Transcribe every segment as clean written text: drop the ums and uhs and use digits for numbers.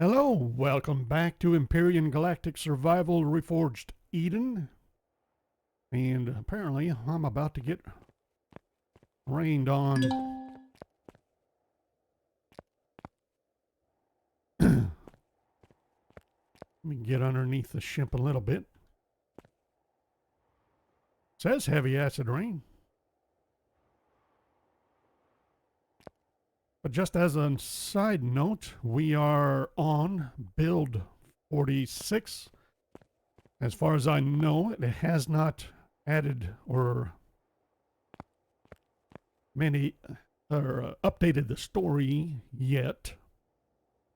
Hello, welcome back to Empyrion Galactic Survival Reforged Eden. And apparently I'm about to get rained on. Let me get underneath the ship a little bit. Says heavy acid rain. But just as a side note, we are on build 46. As far as I know, it has not added or updated the story yet.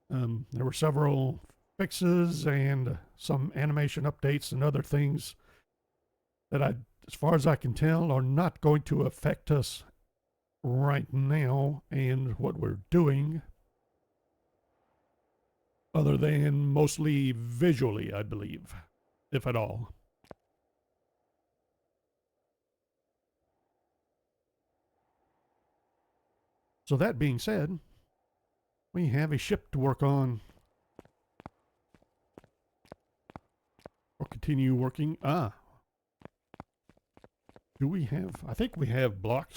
There were several fixes and some animation updates and other things that as far as I can tell, are not going to affect us right now and what we're doing, other than mostly visually, I believe, if at all. So that being said, we have a ship to work on. Or continue working. Do we have, I think we have blocks.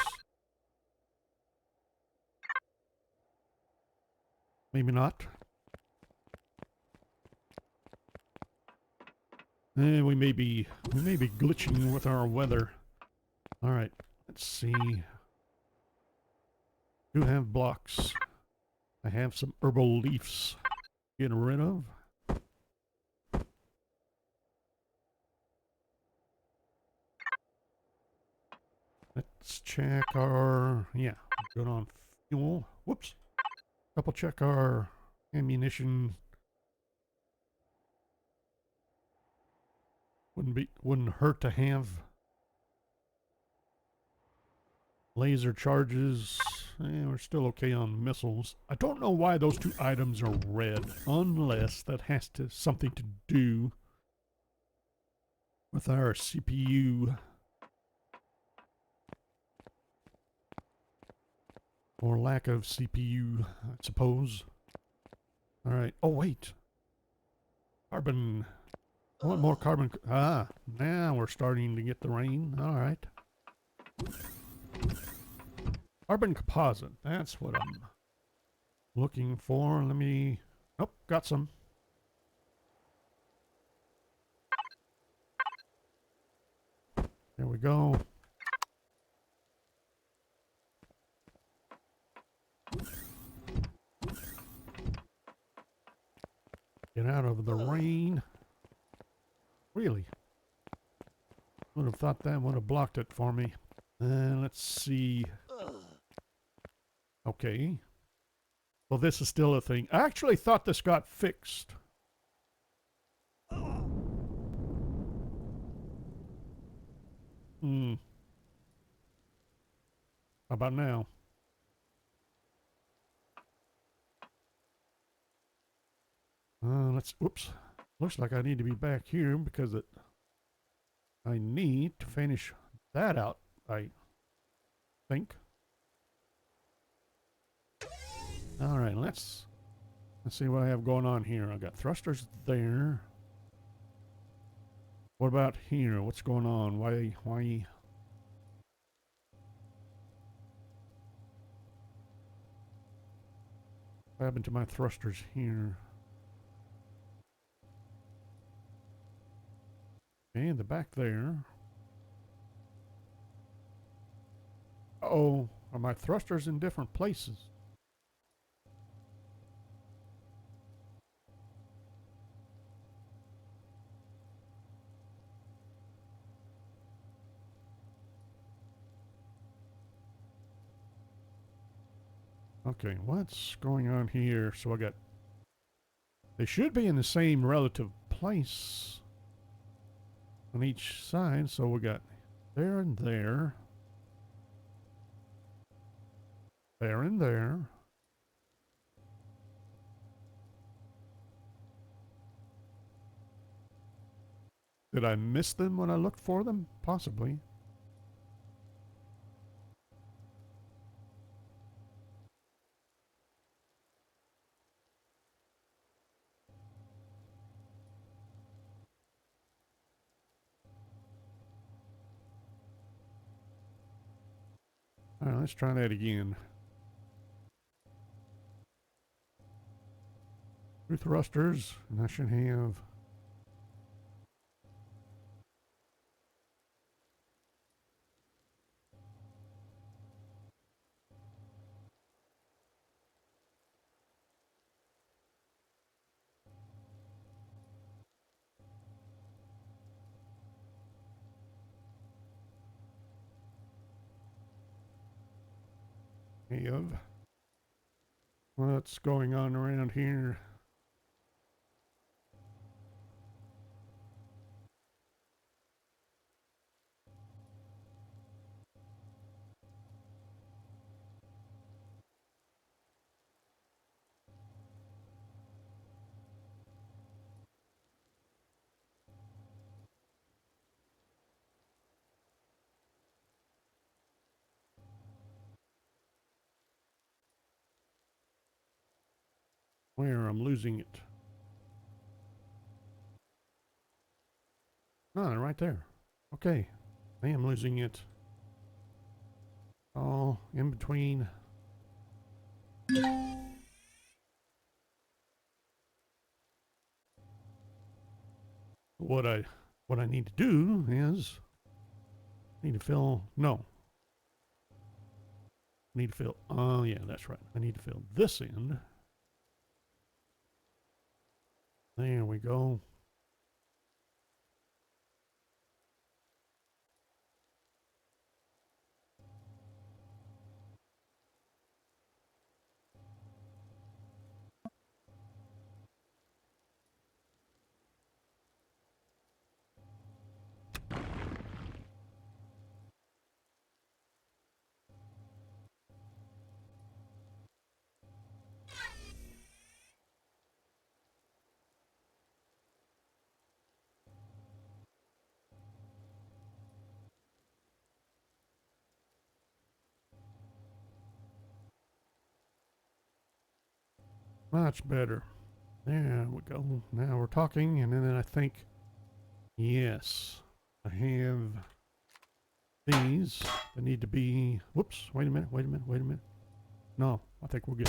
Maybe not. We may be glitching with our weather. All right, let's see. Do have blocks. I have some herbal leaves to get rid of. Let's check our, yeah, good on fuel. Whoops. Double check our ammunition. Wouldn't hurt to have laser charges. We're still okay on missiles. I don't know why those two items are red, unless that has something to do with our CPU. Or lack of CPU, I suppose. Alright. Oh, wait. Carbon. I want more carbon. Now we're starting to get the rain. Alright. Carbon composite. That's what I'm looking for. Let me... Nope, got some. There we go. Get out of the rain. Really? Would have thought that would have blocked it for me. Let's see. Okay. Well, this is still a thing. I actually thought this got fixed. How about now? Oops. Looks like I need to be back here because I need to finish that out, I think. All right, let's see what I have going on here. I got thrusters there. What about here? What's going on? Why? What happened to my thrusters here? And the back there. Uh-oh, are my thrusters in different places? Okay, what's going on here? So they should be in the same relative place on each side. So we got there and there. There and there. Did I miss them when I looked for them? Possibly. All right, let's try that again. Two thrusters, and I should have... What's going on around here? Where? I'm losing it. Ah, right there. Okay. I am losing it. All in between. What I need to do is need to fill oh yeah, that's right. I need to fill this end. There we go. Much better. There we go. Now we're talking, and then I think, yes, I have these that need to be, whoops, wait a minute. No, I think we're good.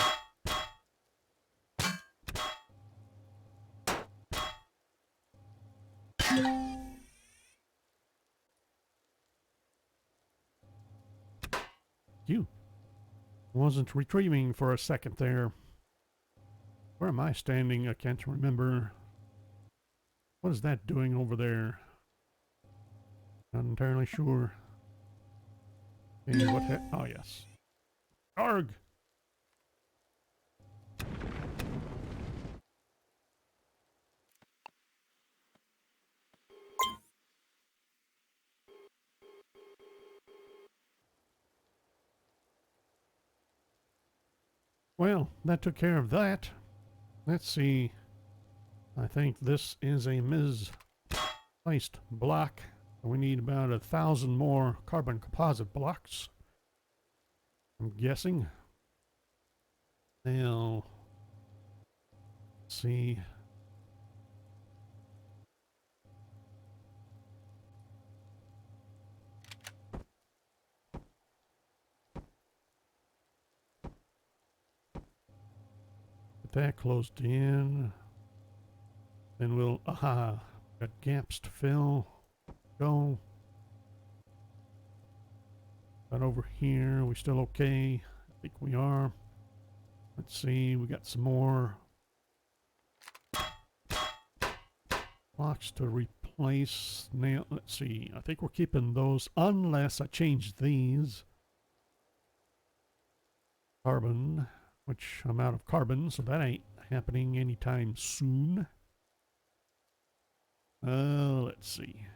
You wasn't retrieving for a second there. Where am I standing? I can't remember. What is that doing over there? Not entirely sure. And what oh yes. Arg! Well, that took care of that. Let's see. I think this is a misplaced block. We need about 1,000 more carbon composite blocks, I'm guessing. Now, let's see. Get that closed in. Then we'll, got gaps to fill. Go. But over here, we still okay? I think we are. Let's see, we got some more blocks to replace. Now, let's see, I think we're keeping those unless I change these. Carbon, which I'm out of carbon, so that ain't happening anytime soon. Let's see.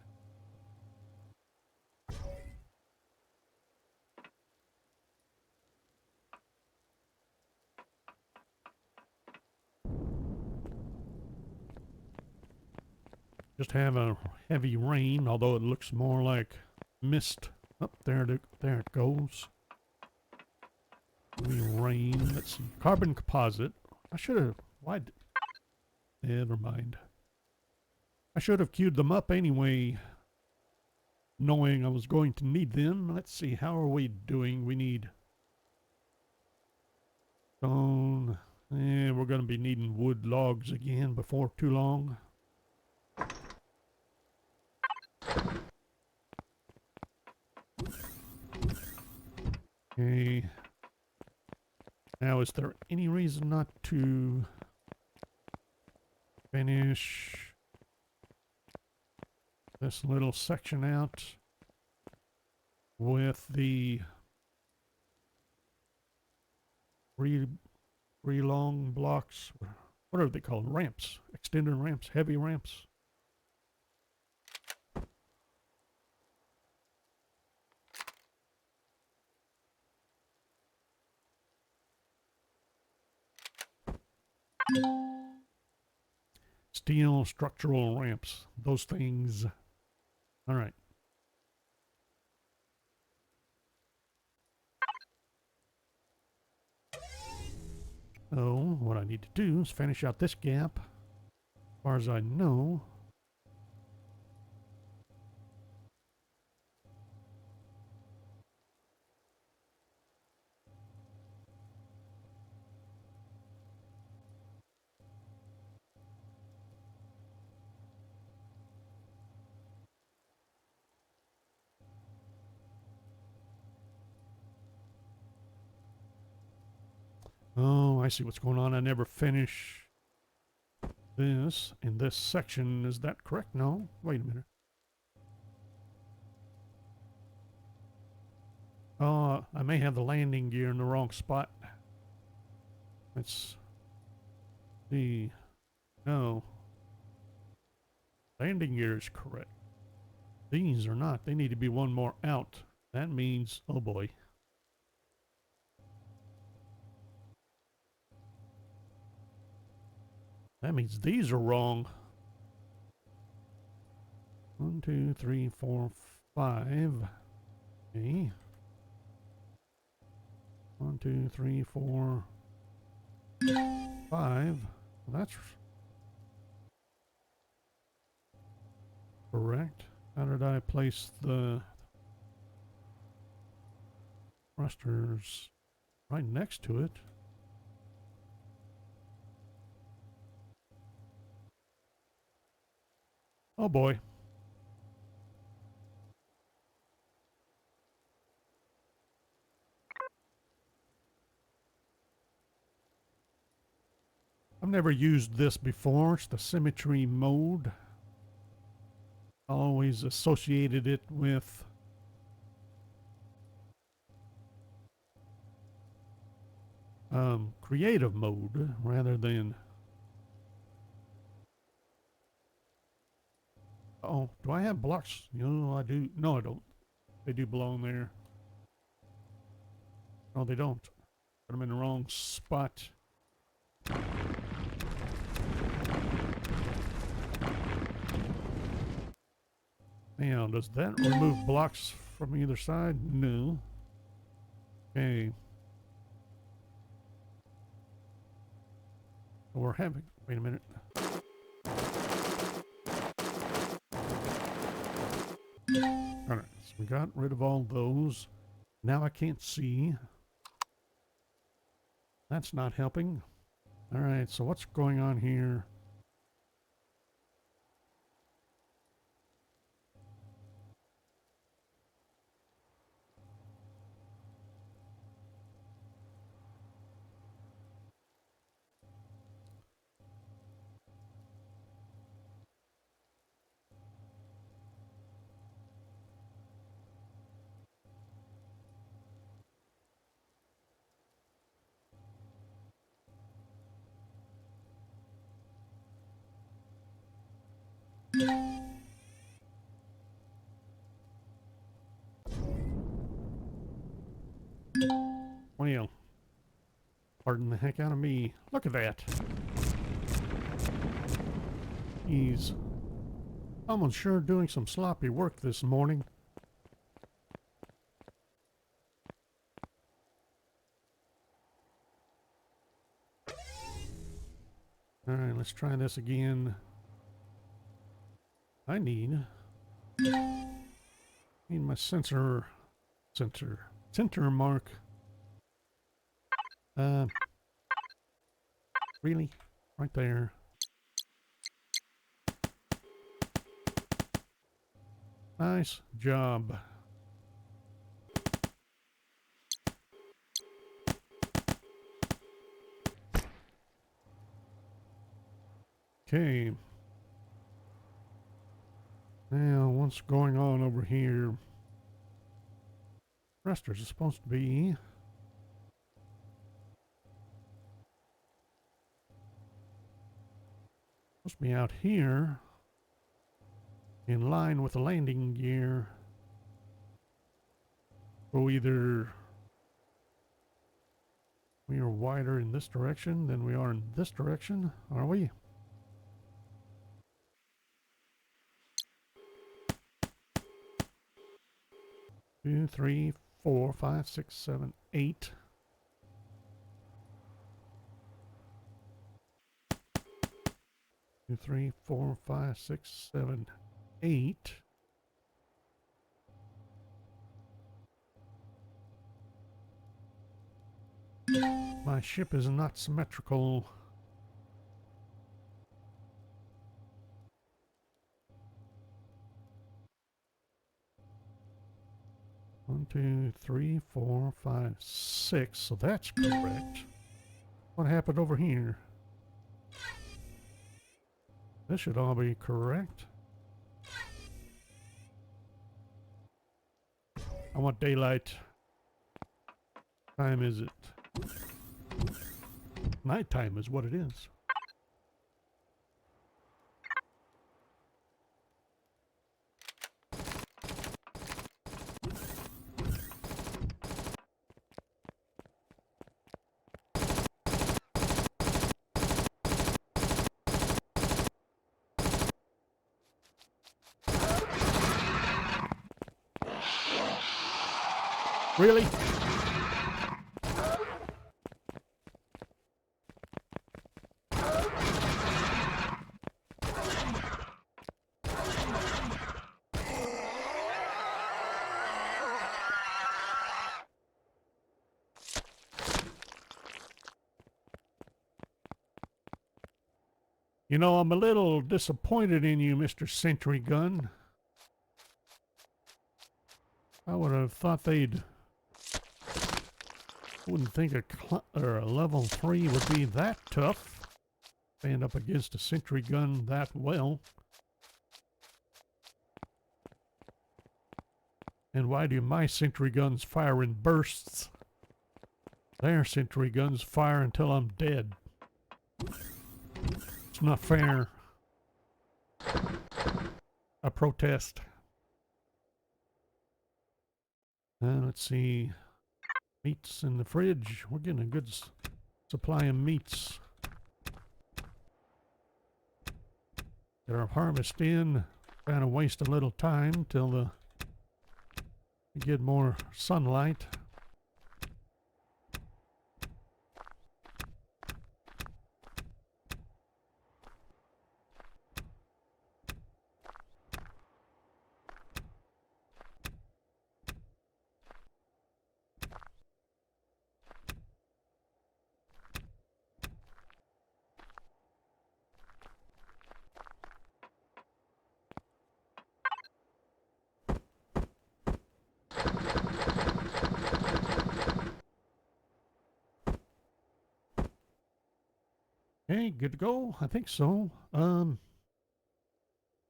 Just have a heavy rain, although it looks more like mist. Up there, there it goes. Heavy rain. Let's see. Carbon composite. I should have. Why? Never mind. I should have queued them up anyway. knowing I was going to need them. Let's see, how are we doing? We need stone. We're going to be needing wood logs again before too long. Okay. Now, is there any reason not to finish this little section out with the long blocks? What are they called? Ramps. Extended ramps, heavy ramps. Steel structural ramps. Those things. All right. So what I need to do is finish out this gap. As far as I know. Oh, I see what's going on. I never finish this in this section. Is that correct? No. Wait a minute. I may have the landing gear in the wrong spot. Let's see. No. Landing gear is correct. These are not. They need to be one more out. That means, oh boy. That means these are wrong. 1, 2, 3, 4, 5. Okay. 1, 2, 3, 4, 5. Well, that's correct. How did I place the thrusters? Right next to it. Oh boy. I've never used this before. It's the symmetry mode. Always associated it with creative mode rather than. Oh, do I have blocks? I do. No, I don't. They do belong there. No, they don't. Put them in the wrong spot. Now, does that remove blocks from either side? No. Okay. We're having. Wait a minute. Alright, so we got rid of all those. Now I can't see. That's not helping. Alright, so what's going on here? Well, pardon the heck out of me. Look at that. He's someone's sure doing some sloppy work this morning. Alright, let's try this again. I need Need my center mark. Really? Right there. Nice job. Okay. Now, what's going on over here? Thrusters are supposed to be out here in line with the landing gear. So either we are wider in this direction than we are in this direction, are we? Two, three, 4, 5, 6, 7, 8. Two, 3, 4, 5, 6, 7, 8. My ship is not symmetrical. One, two, 3, 4, 5, 6. So that's correct. What happened over here? This should all be correct. I want daylight. Time is it? Nighttime is what it is. Really? You know, I'm a little disappointed in you, Mr. Sentry Gun. I would have thought they'd... Wouldn't think a level 3 would be that tough. Stand up against a sentry gun that well. And why do my sentry guns fire in bursts? Their sentry guns fire until I'm dead. It's not fair. I protest. Let's see. Meats in the fridge. We're getting a good supply of meats. Get our harvest in. Kind of waste a little time till we get more sunlight. Okay, good to go? I think so. You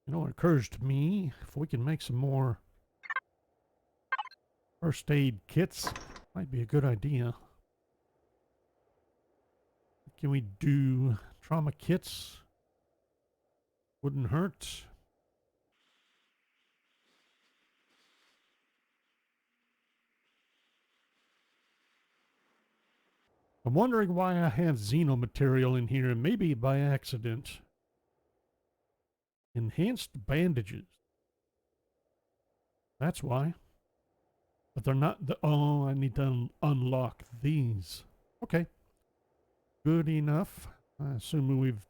know, it occurs to me, if we can make some more first aid kits, might be a good idea. Can we do trauma kits? Wouldn't hurt. I'm wondering why I have Xeno material in here, maybe by accident. Enhanced bandages. That's why. But they're not... oh, I need to unlock these. Okay. Good enough. I assume we've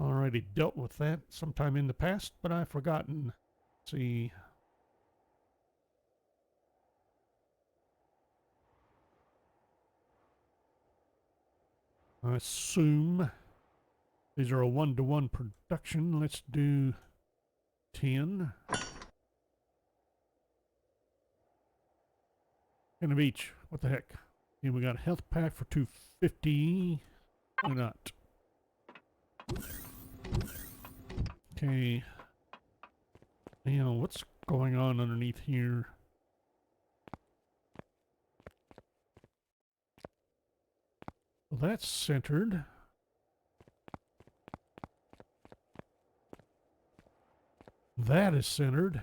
already dealt with that sometime in the past, but I've forgotten. Let's see. I assume these are a 1-to-1 production. Let's do 10. 10 of each. What the heck? And we got a health pack for 250. Why not? Okay. Now, what's going on underneath here? Well, that's centered. That is centered.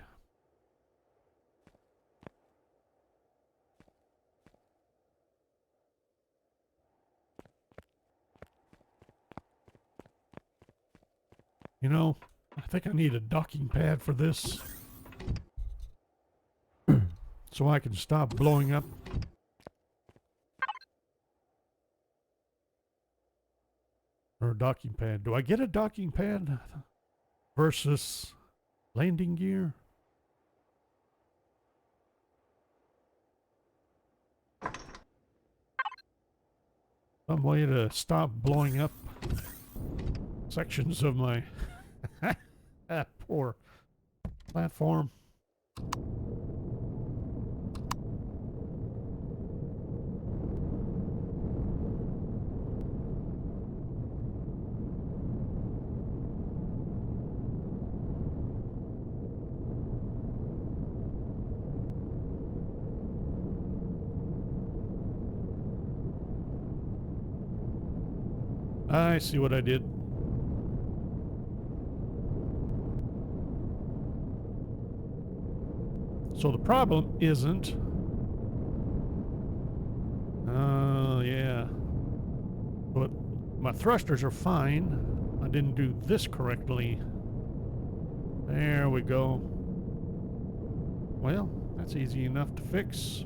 You know, I think I need a docking pad for this so I can stop blowing up. Or a docking pad. Do I get a docking pad versus landing gear? Some way to stop blowing up sections of my poor platform. I see what I did. So the problem isn't... yeah. But my thrusters are fine. I didn't do this correctly. There we go. Well, that's easy enough to fix.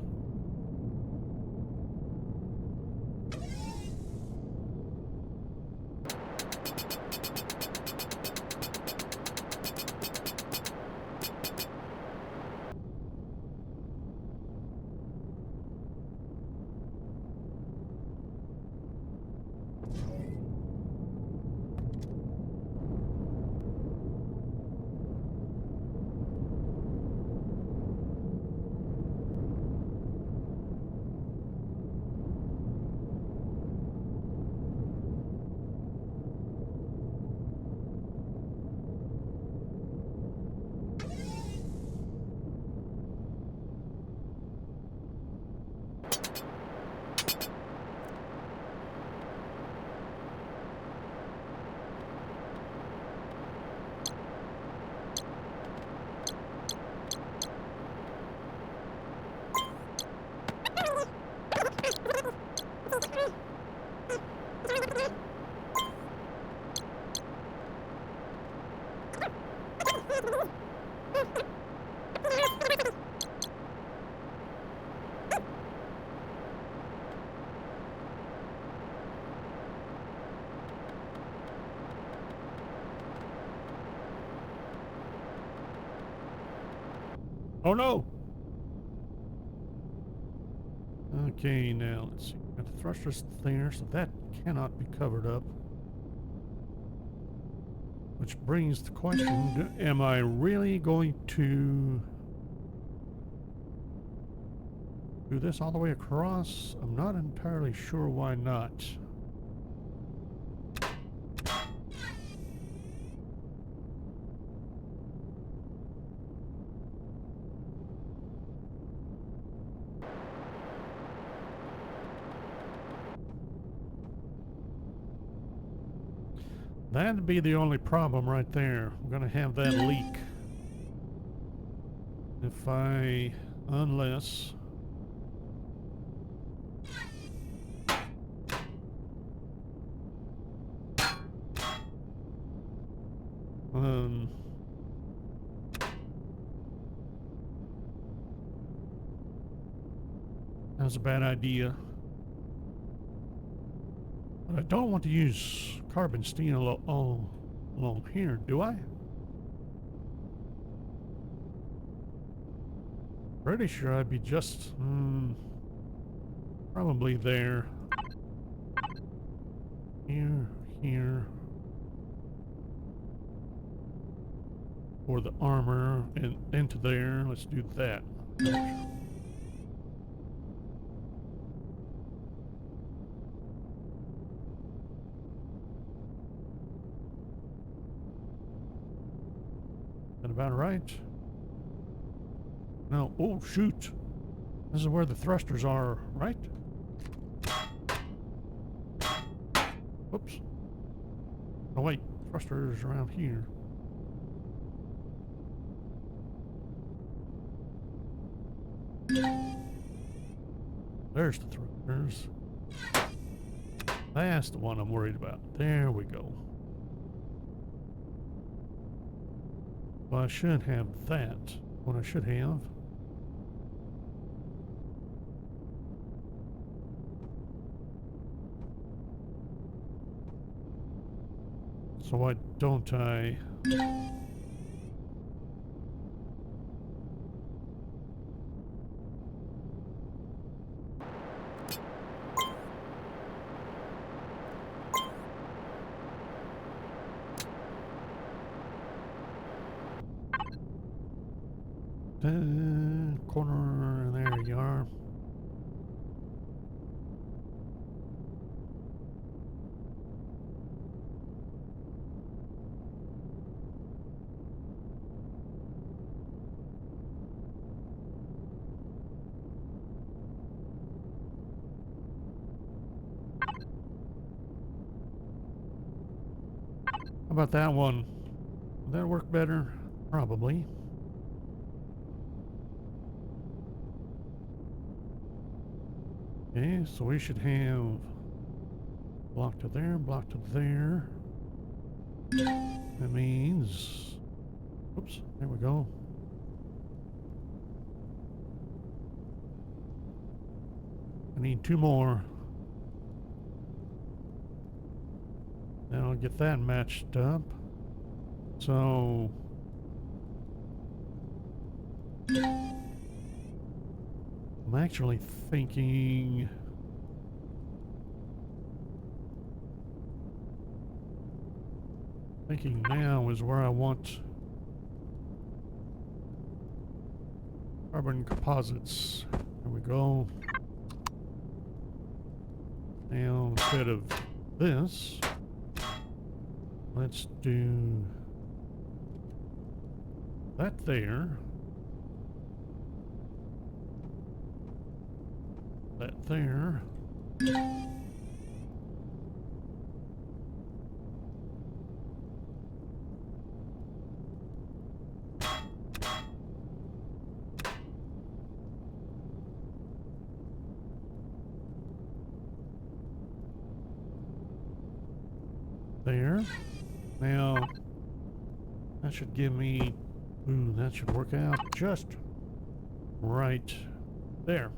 Oh no! Okay, now let's see. Got the thrusters there, so that cannot be covered up. Which brings the question, am I really going to do this all the way across? I'm not entirely sure why not. That'd be the only problem right there. We're gonna have that leak. Unless... that was a bad idea. But I don't want to use carbon steel all along here, do I? Pretty sure I'd be just, probably there. Here, here. For the armor and into there. Let's do that. That about right? No. Oh, shoot. This is where the thrusters are, right? Oops. Oh, wait. Thrusters around here. There's the thrusters. That's the one I'm worried about. There we go. Well, I should have that. What I should have. So why don't I? Corner, there you are. How about that one? Would that work better? Probably. Okay, so we should have block to there, block to there. That means, oops, there we go. I need 2 more. Then I'll get that matched up. So I'm actually thinking now is where I want carbon composites. There we go. Now instead of this, let's do that there. That there. There. Now, that should give me, ooh, that should work out just right there.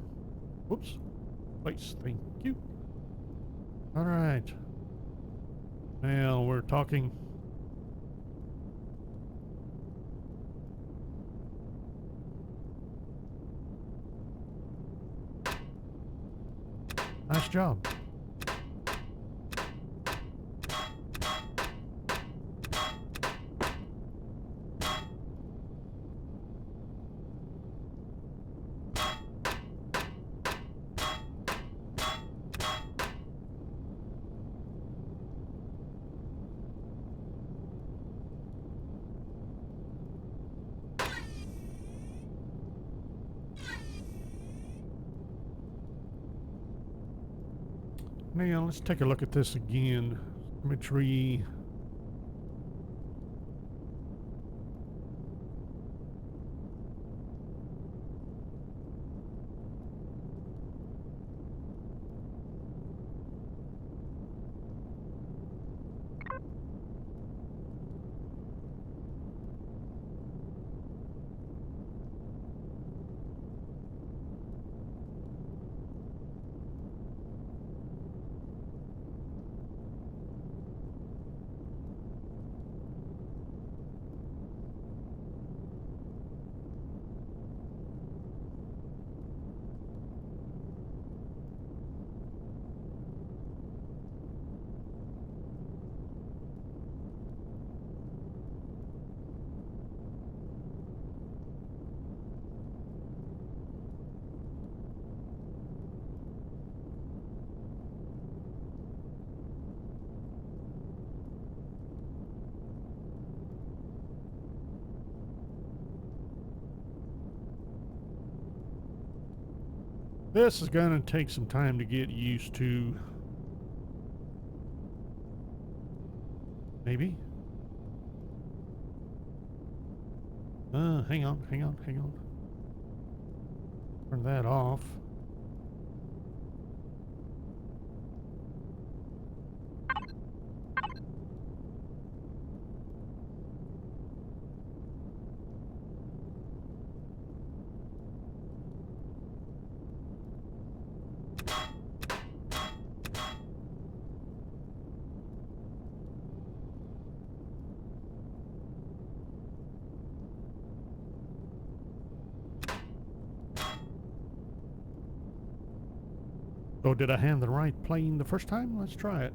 Whoops. Place, thank you. All right. Now we're talking. Nice job. Now let's take a look at this again. Symmetry. This is going to take some time to get used to. Maybe. Hang on. Turn that off. So did I have the right plane the first time? Let's try it.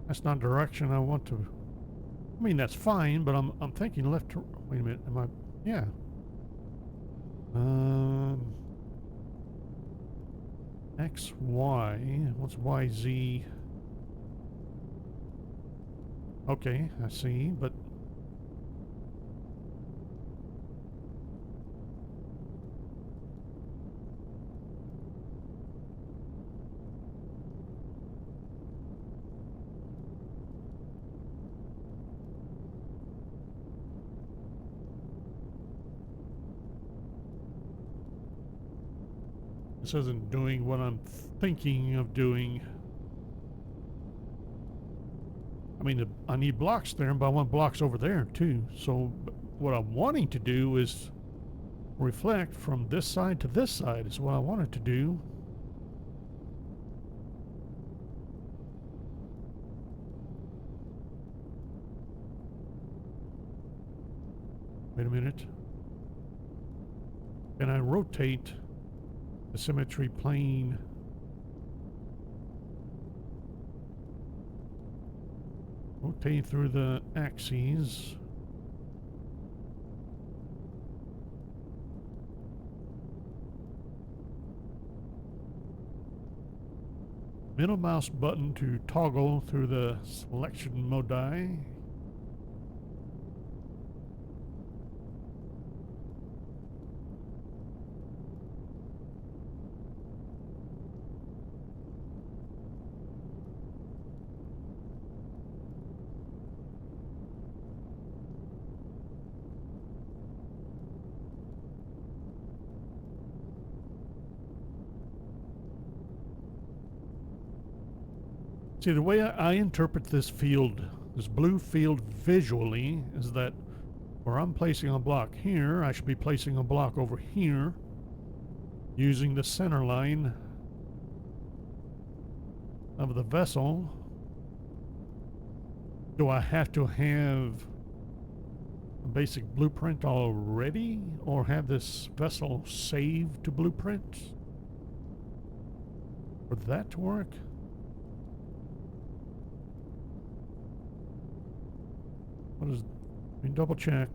That's not the direction I want to. I mean, that's fine, but I'm thinking left to. Wait a minute. Am I? Yeah. X, Y. What's Y, Z? Okay, I see, but. This isn't doing what I'm thinking of doing. I mean, I need blocks there, but I want blocks over there too. So what I'm wanting to do is reflect from this side to this side is what I wanted to do. Wait a minute. Can I rotate the symmetry plane? Rotate through the axes. Middle mouse button to toggle through the selection modi. See, the way I interpret this field, this blue field visually, is that where I'm placing a block here, I should be placing a block over here using the center line of the vessel. Do I have to have a basic blueprint already, or have this vessel saved to blueprint for that to work? What is, let me double check.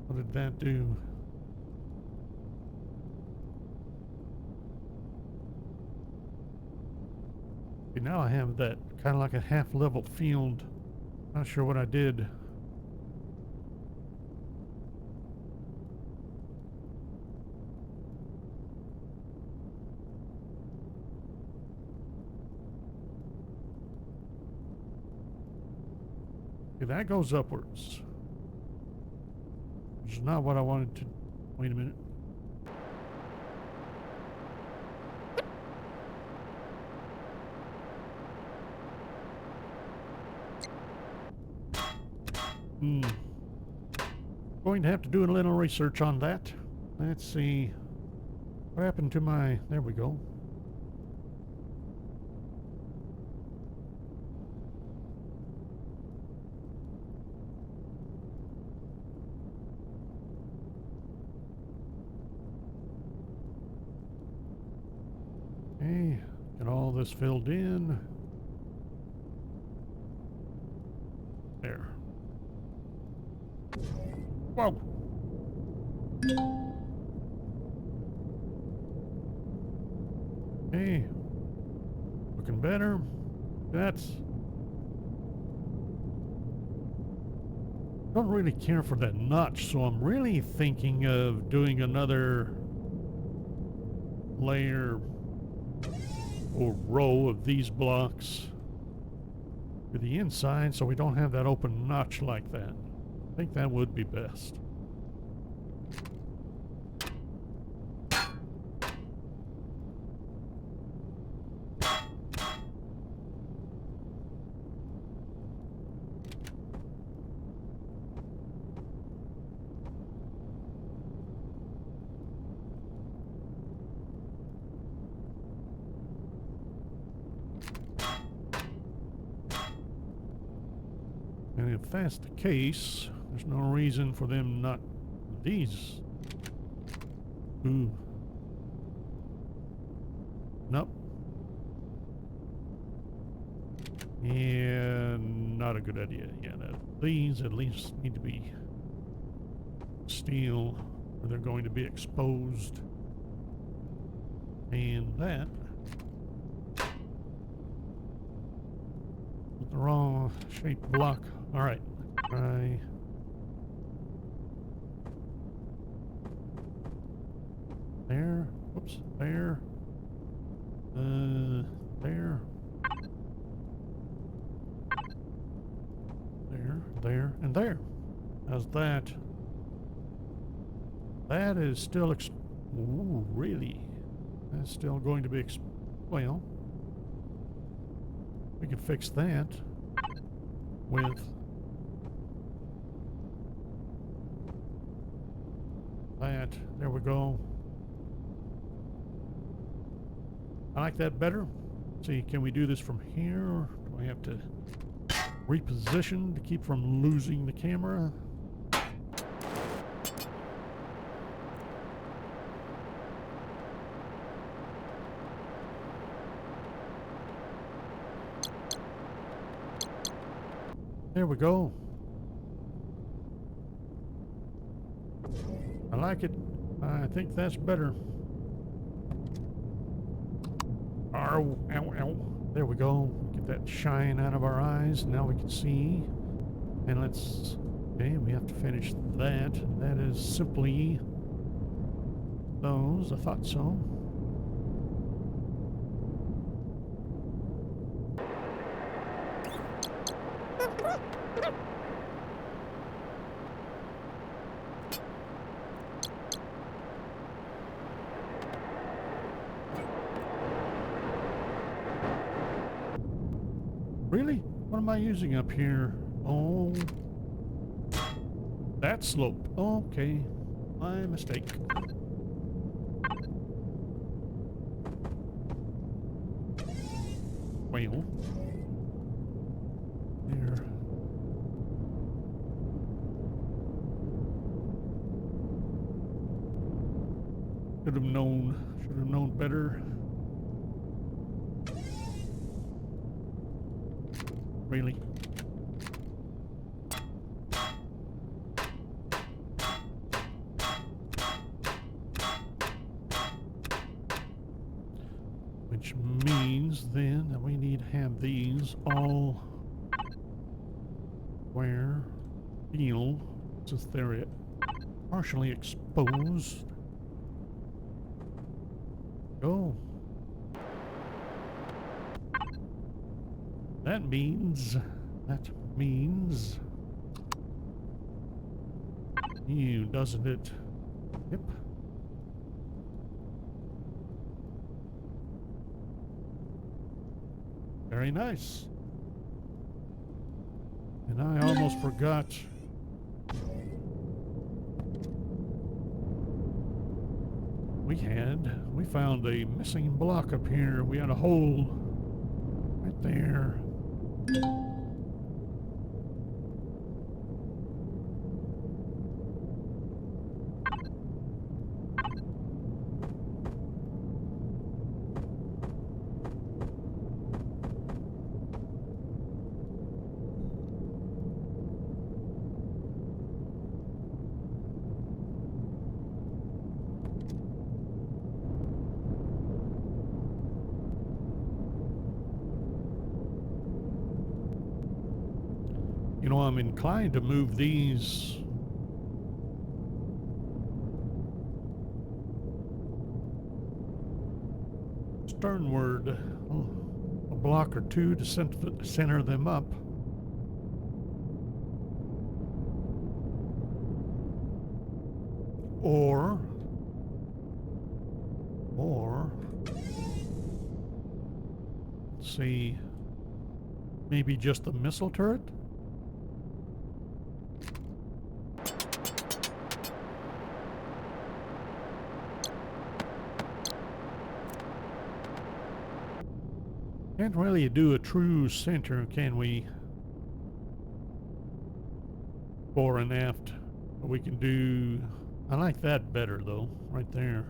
What did that do? Okay, now I have that kind of like a half-level field. Not sure what I did. Okay, that goes upwards. Which is not what I wanted to. Wait a minute. Going to have to do a little research on that. Let's see. What happened to my... There we go. Okay, get all this filled in. There. Whoa! Okay. Looking better. That's... Don't really care for that notch, so I'm really thinking of doing another layer or row of these blocks to the inside so we don't have that open notch like that. I think that would be best. And if that's the case, there's no reason for them not these. Ooh. Nope. Yeah, not a good idea. Yeah, these at least need to be steel, or they're going to be exposed. And that. With the wrong shaped block. Alright. Try. There. Whoops. There. There. There, and there. How's that? That is still ooh, really? That's still going to be well, we can fix that with that. There we go. I like that better. Let's see, can we do this from here, or do I have to reposition to keep from losing the camera? There we go. I like it. I think that's better. Ow, ow, ow. There we go. Get that shine out of our eyes. Now we can see. And let's... Okay, we have to finish that. That is simply those. I thought so. Really? What am I using up here? Oh, that slope. Okay, my mistake. Well, there. Should have known better. Really? Which means then that we need to have these all where steel, since they're partially exposed. Go. That means you, doesn't it? Yep. Very nice. And I almost forgot. We found a missing block up here. We had a hole right there. You know, I'm inclined to move these sternward a block or two to center them up. Or let's see, maybe just the missile turret? Can't really do a true center, can we? Fore and aft. But we can do... I like that better, though, right there.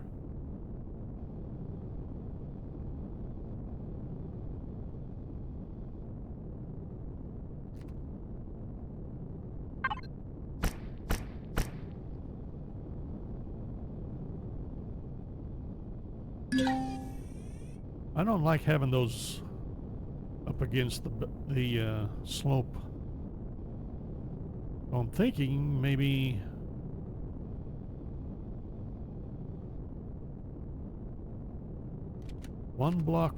I don't like having those up against the slope. So I'm thinking maybe one block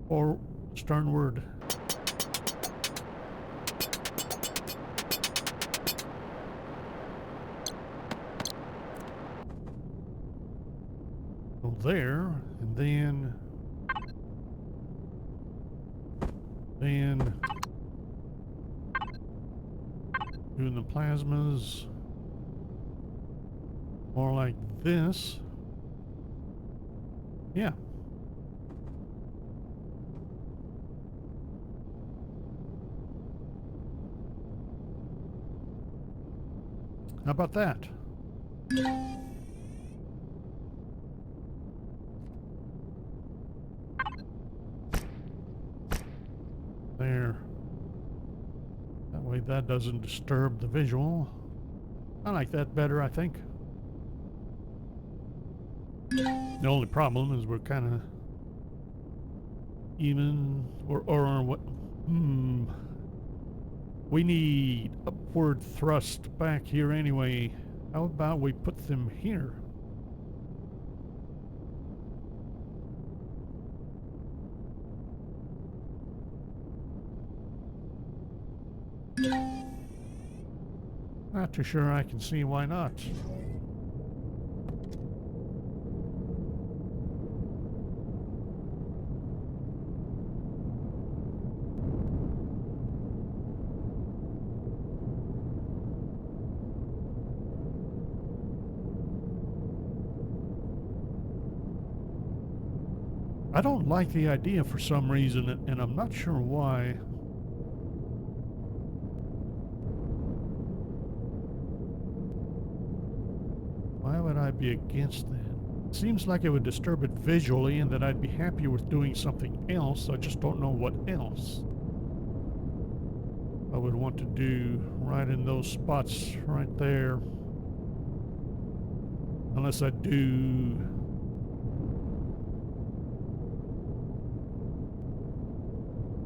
or sternward. Go there, and then doing the plasmas more like this. Yeah. How about that? There. That way that doesn't disturb the visual. I like that better, I think. The only problem is we're kind of even, or what? We need upward thrust back here anyway. How about we put them here? Not too sure I can see why not. I don't like the idea for some reason, and I'm not sure why. Why would I be against that? Seems like it would disturb it visually and that I'd be happier with doing something else. I just don't know what else I would want to do right in those spots right there. Unless I do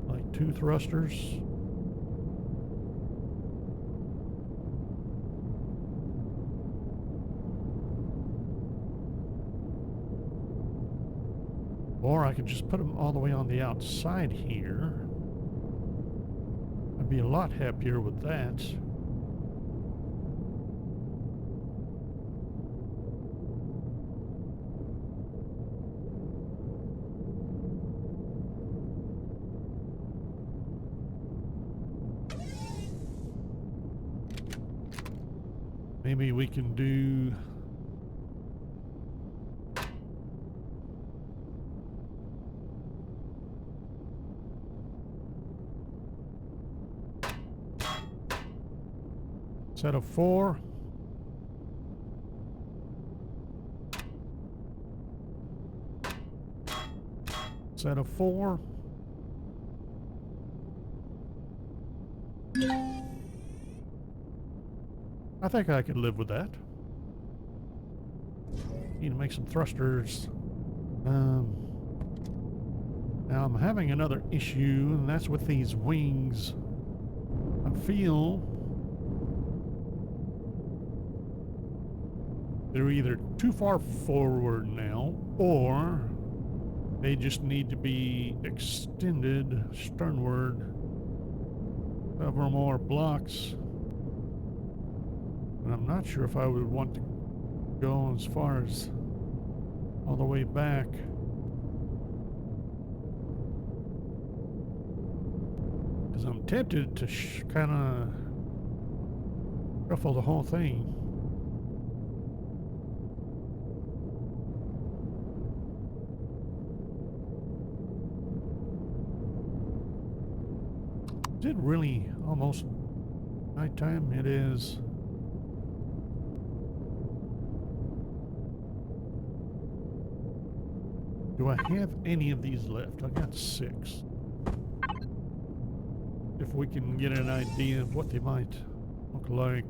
like 2 thrusters. Or I could just put them all the way on the outside here. I'd be a lot happier with that. Maybe we can do... set of 4. Set of 4. I think I could live with that. Need to make some thrusters. Now I'm having another issue, and that's with these wings. I feel they're either too far forward now, or they just need to be extended sternward several more blocks. And I'm not sure if I would want to go as far as all the way back. Because I'm tempted to kind of shuffle the whole thing. Is it really almost nighttime? It is. Do I have any of these left? I got 6. If we can get an idea of what they might look like.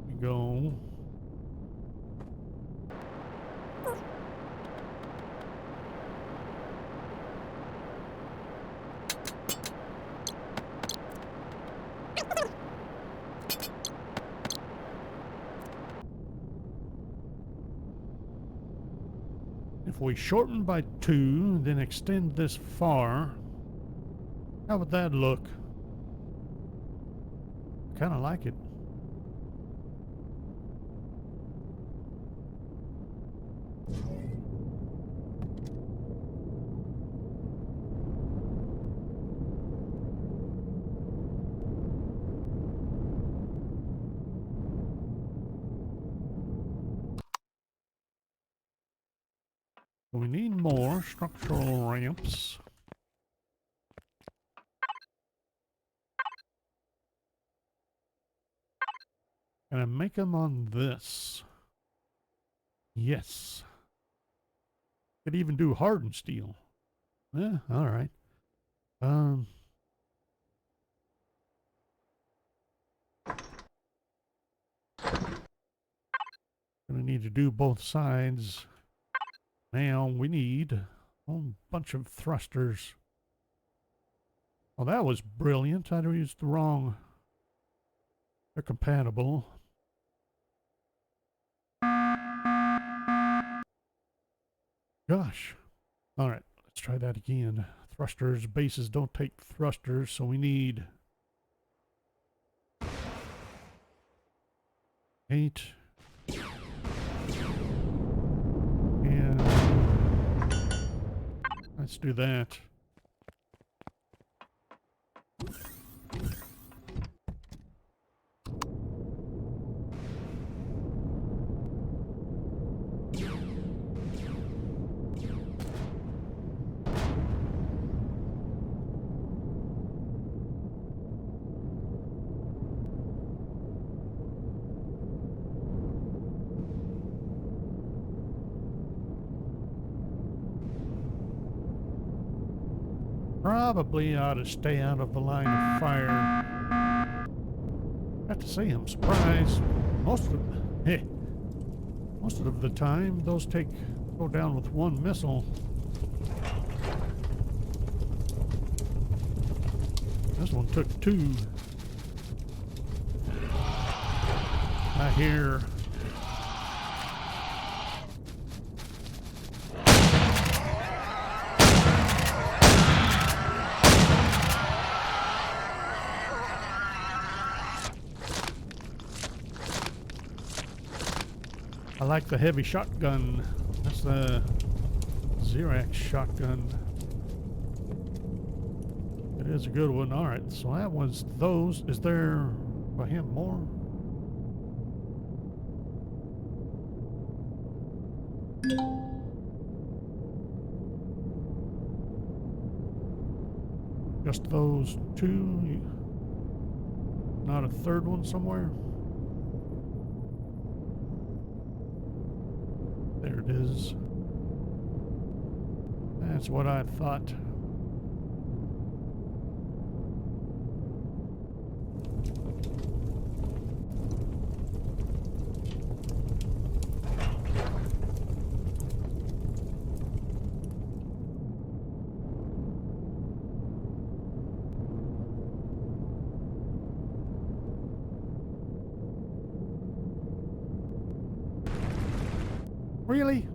We go. If we shorten by 2, then extend this far, how would that look? Kind of like it. We need more structural ramps. Can I make them on this? Yes. Could even do hardened steel. Yeah, all right. Gonna need to do both sides. Now we need a whole bunch of thrusters. Well, that was brilliant. I used the wrong. They're compatible. Gosh. All right, let's try that again. Thrusters, bases don't take thrusters, so we need 8. And let's do that. Probably ought to stay out of the line of fire. I have to say, I'm surprised. Most of the time, those go down with 1 missile. This one took 2. I hear. I like the heavy shotgun. That's the Xerax shotgun. It is a good one. All right, so that was those. Is there, do I have more? Just those 2? Not a third one somewhere? There it is. That's what I thought. Really?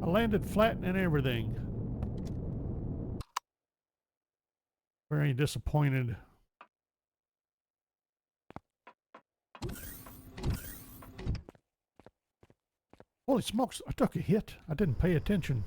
I landed flat and everything. Very disappointed. Holy smokes, I took a hit. I didn't pay attention.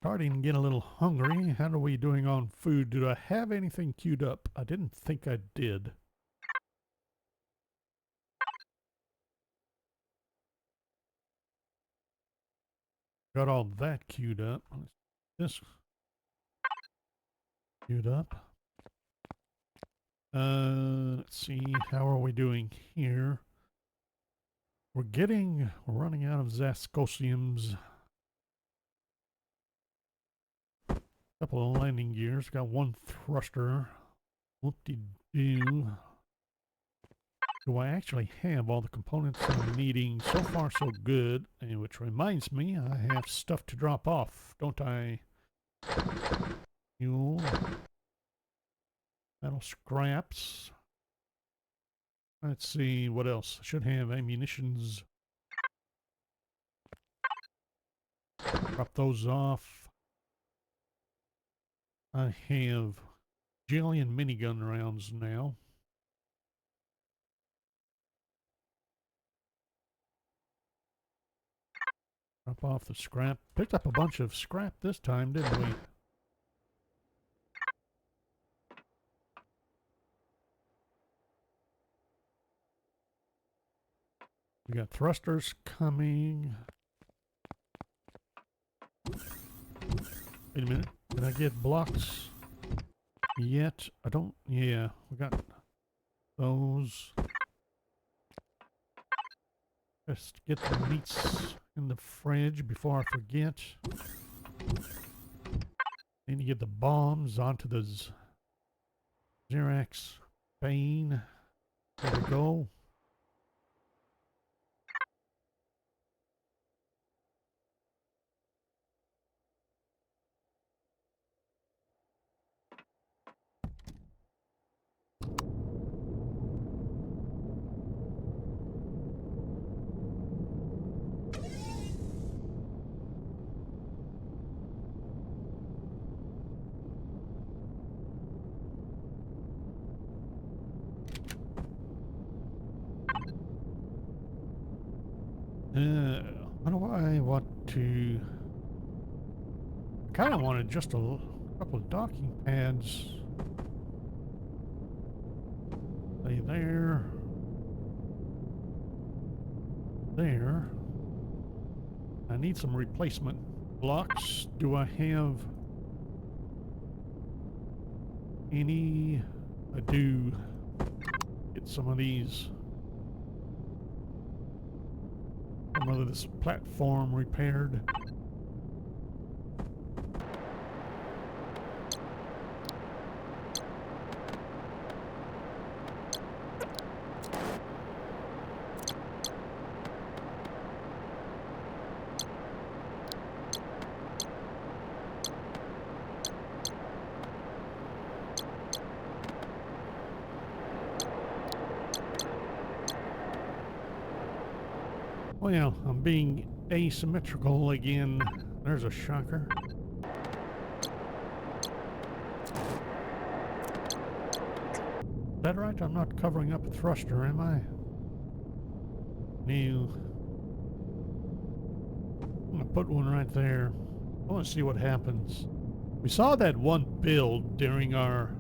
Starting to get a little hungry. How are we doing on food? Do I have anything queued up? I didn't think I did. Got all that queued up. This queued up. Let's see. How are we doing here? We're running out of Zascosiums. Couple of landing gears. Got one thruster. Whoop-de-doo. Do I actually have all the components I'm needing? So far, so good. And which reminds me, I have stuff to drop off, don't I? Fuel. Metal scraps. Let's see, what else? I should have ammunitions. Drop those off. I have jillion minigun rounds now. Drop off the scrap. Picked up a bunch of scrap this time, didn't we? We got thrusters coming. Wait a minute. Did I get blocks yet? I don't. Yeah, we got those. Let's get the meats in the fridge before I forget. Need to get the bombs onto the Xerax Bane. There we go. How do I want to... I kind of wanted just a couple of docking pads. Lay there. There. I need some replacement blocks. Do I have any? I do. Get some of these. Some of this platform repaired. Well, I'm being asymmetrical again. There's a shocker. Is that right? I'm not covering up a thruster, am I? No. I'm gonna put one right there. I want to see what happens. We saw that one build during our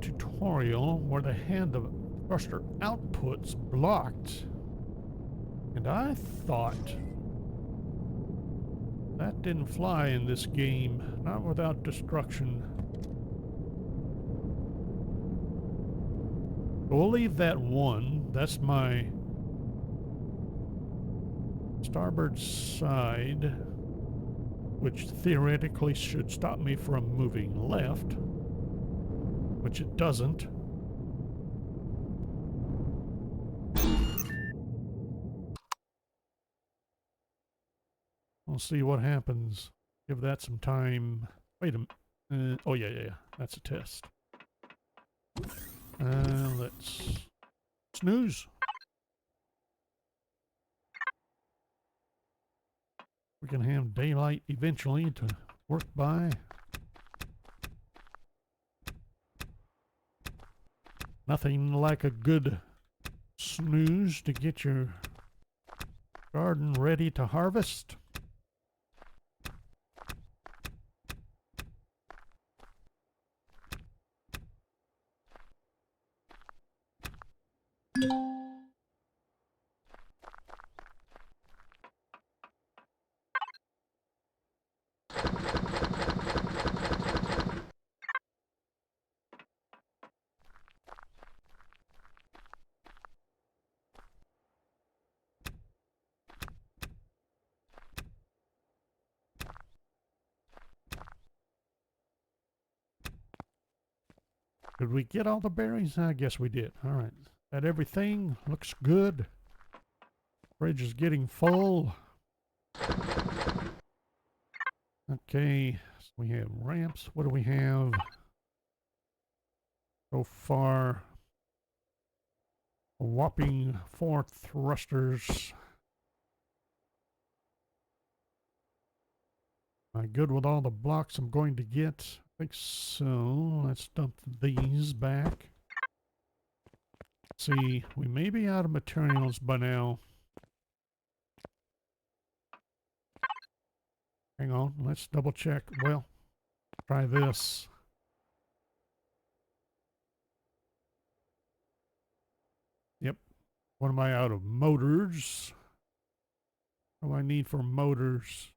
tutorial where they had the thruster outputs blocked, and I thought that didn't fly in this game, not without destruction. We'll leave that one. That's my starboard side, which theoretically should stop me from moving left, which it doesn't. We'll see what happens. Give that some time. Wait a minute. Oh, yeah. That's a test. Let's snooze. We're going to have daylight eventually to work by. Nothing like a good snooze to get your garden ready to harvest. Did we get all the berries? I guess we did. All right. That everything looks good. Fridge is getting full. Okay. So we have ramps. What do we have so far? A whopping 4 thrusters. Am I good with all the blocks I'm going to get? I think so. Let's dump these back. See, we may be out of materials by now. Hang on, let's double check. Well, try this. Yep. What am I out of? Motors. What do I need for motors?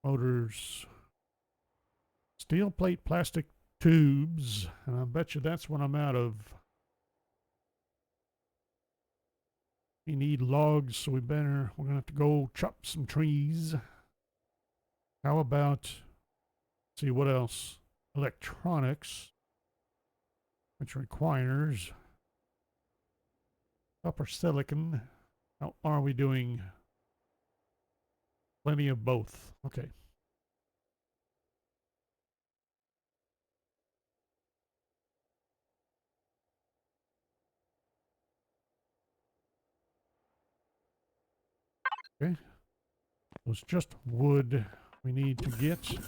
Motors. Steel plate plastic tubes. And I bet you that's what I'm out of. We need logs, so we're going to have to go chop some trees. How about, see what else? Electronics, which requires copper silicon. How are we doing? Plenty of both. Okay. Okay. It was just wood we need to get.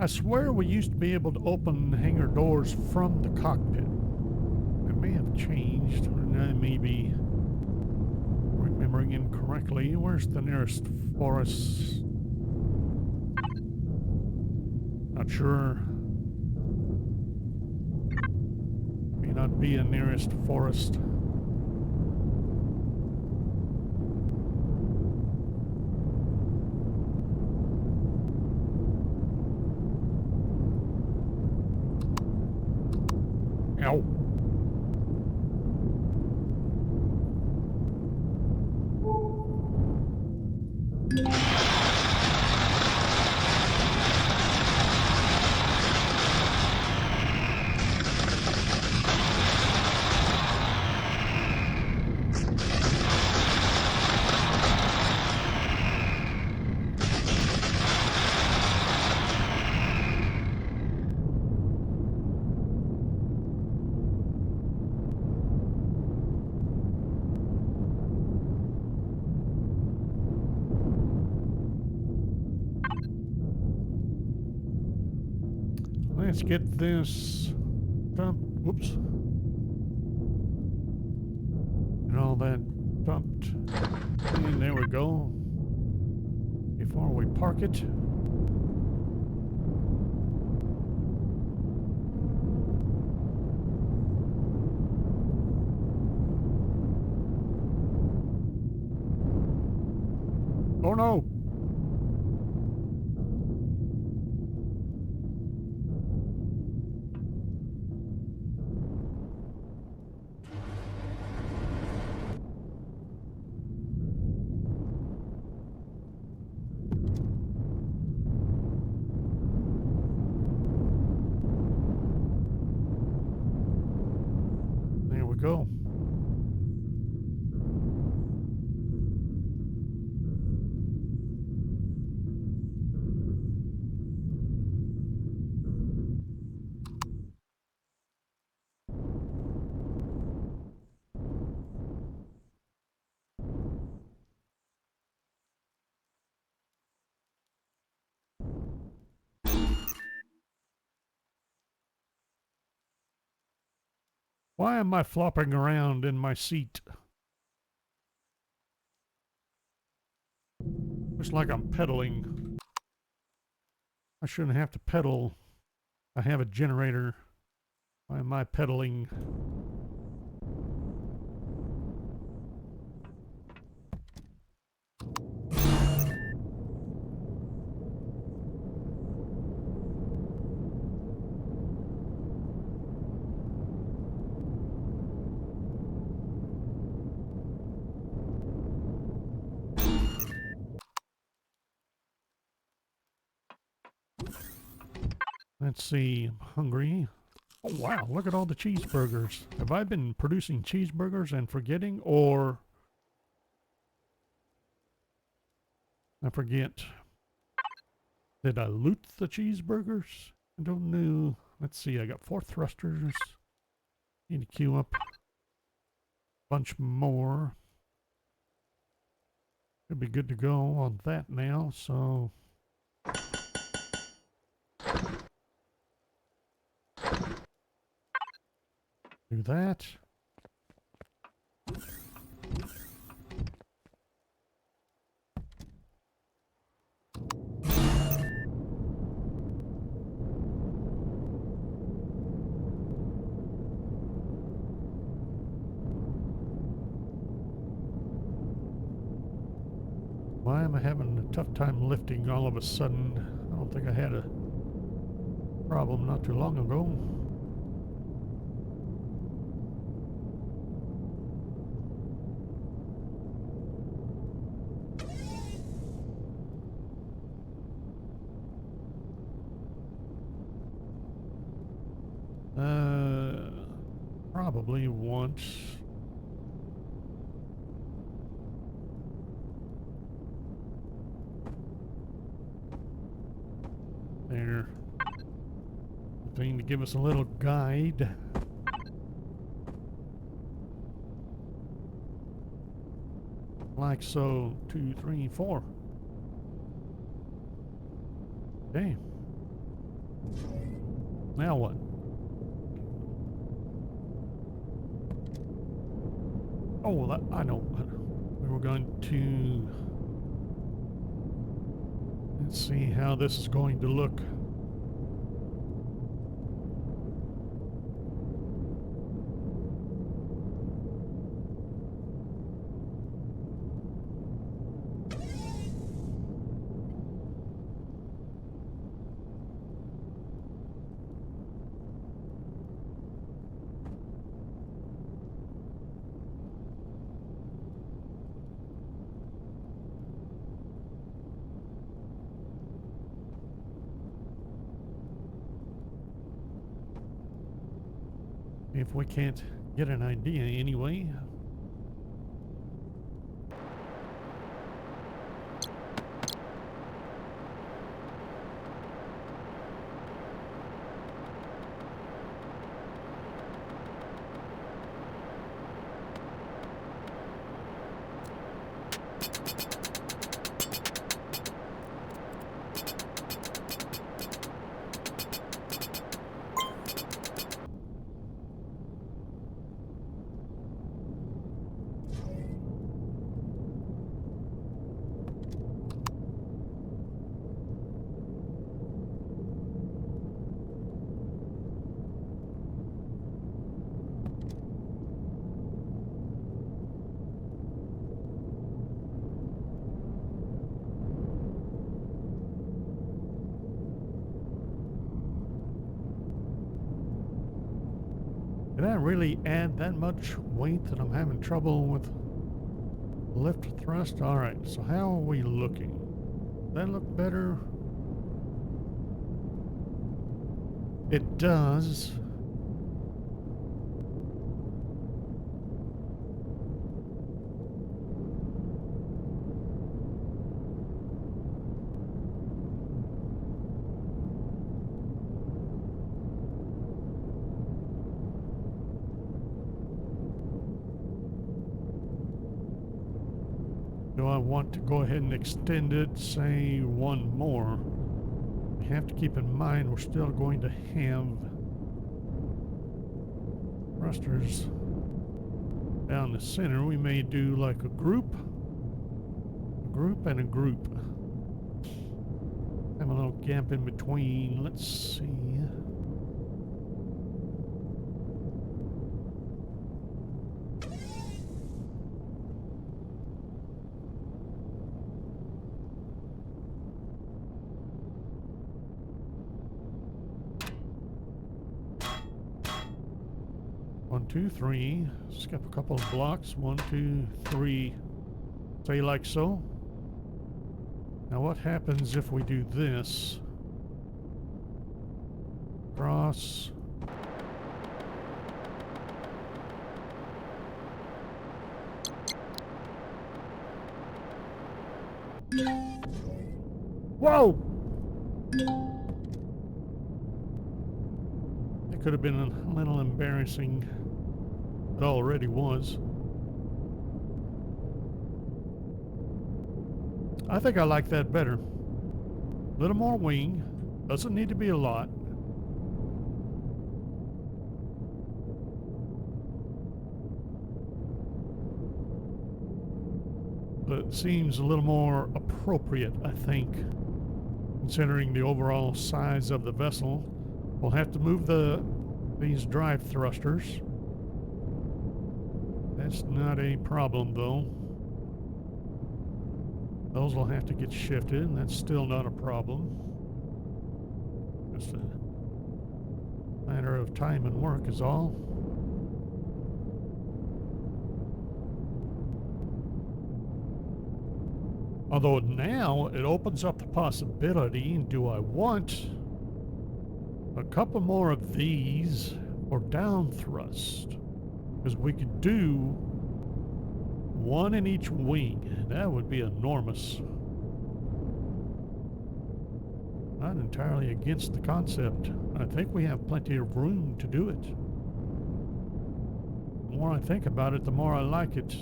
I swear we used to be able to open hangar doors from the cockpit. It may have changed, or I may be remembering incorrectly. Where's the nearest forest? Not sure. May not be a nearest forest. Ow. Let's get this dump, whoops, and all that dumped in. There we go. Before we park it. Oh no! There we go. Why am I flopping around in my seat? Looks like I'm pedaling. I shouldn't have to pedal. I have a generator. Why am I pedaling? Let's see, I'm hungry. Oh wow, look at all the cheeseburgers. Have I been producing cheeseburgers and forgetting, or I forget? Did I loot the cheeseburgers? I don't know. Let's see, I got 4 thrusters. Need to queue up a bunch more. Should be good to go on that now, so do that. Why am I having a tough time lifting all of a sudden? I don't think I had a problem not too long ago. Probably once. There. The thing to give us a little guide. Like so. 2, 3, 4. Okay. Now what? Oh, that, I know. We were going to... Let's see how this is going to look. If we can't get an idea anyway. Did I really add that much weight that I'm having trouble with lift thrust? Alright, so how are we looking? Does that look better? It does. Do I want to go ahead and extend it, say one more? We have to keep in mind we're still going to have thrusters down the center. We may do like a group and a group. Have a little gap in between. Let's see. One, two, three. Skip a couple of blocks. One, two, three. Say like so. Now what happens if we do this? Cross. Whoa! It could have been a little embarrassing. It already was. I think I like that better. A little more wing. Doesn't need to be a lot. But it seems a little more appropriate, I think, considering the overall size of the vessel. We'll have to move these drive thrusters. That's not a problem, though. Those will have to get shifted, and that's still not a problem. Just a matter of time and work is all. Although now it opens up the possibility, do I want a couple more of these or down thrust? Because we could do one in each wing. That would be enormous. Not entirely against the concept. I think we have plenty of room to do it. The more I think about it, the more I like it.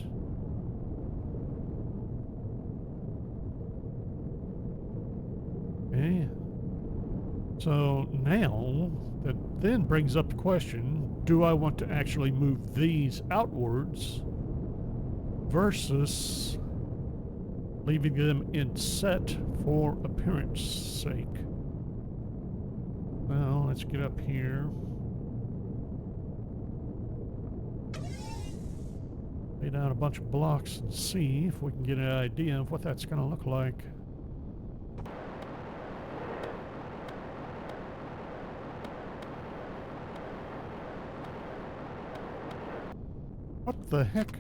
Okay. So now, that then brings up the question, do I want to actually move these outwards versus leaving them in set for appearance sake? Well, let's get up here. Lay down a bunch of blocks and see if we can get an idea of what that's going to look like. What the heck?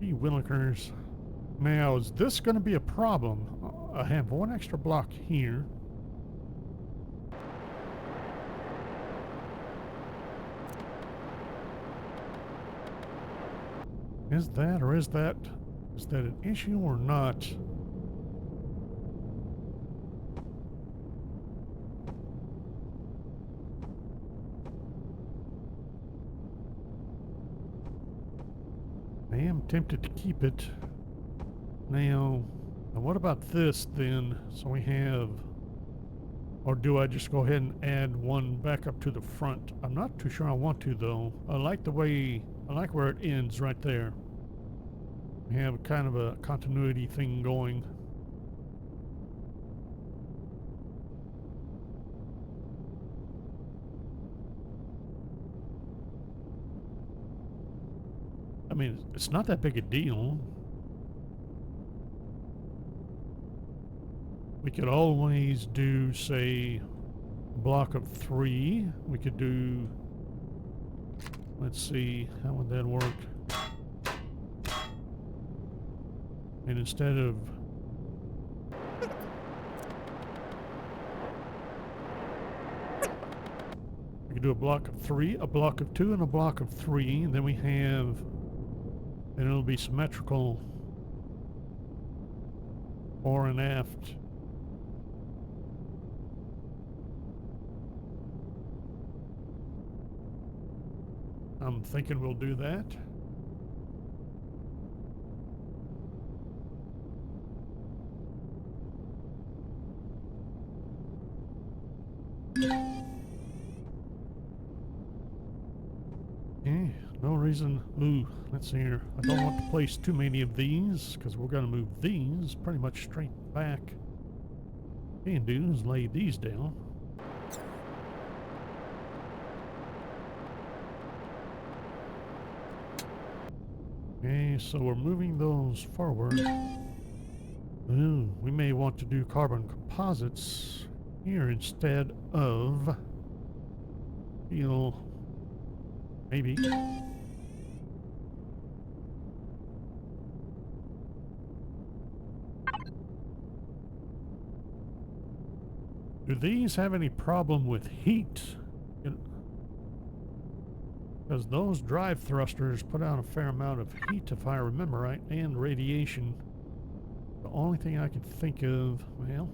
Gee willikers. Now, is this going to be a problem? I have one extra block here. Is that an issue or not? I am tempted to keep it. Now what about this then? So we have, or do I just go ahead and add one back up to the front? I'm not too sure I want to, though. I like where it ends right there. We have kind of a continuity thing going. I mean, it's not that big a deal. We could always do, say, block of 3. We could do, let's see, how would that work? And instead of we could do a block of 3, a block of 2, and a block of 3, and then we have, and it'll be symmetrical fore and aft. I'm thinking we'll do that. Okay, no reason. Ooh, let's see here. I don't want to place too many of these because we're going to move these pretty much straight back. What we can do is lay these down. Okay, so we're moving those forward. Ooh, we may want to do carbon composites here instead of steel. Maybe. Do these have any problem with heat? Because those drive thrusters put out a fair amount of heat, if I remember right, and radiation. The only thing I can think of, well,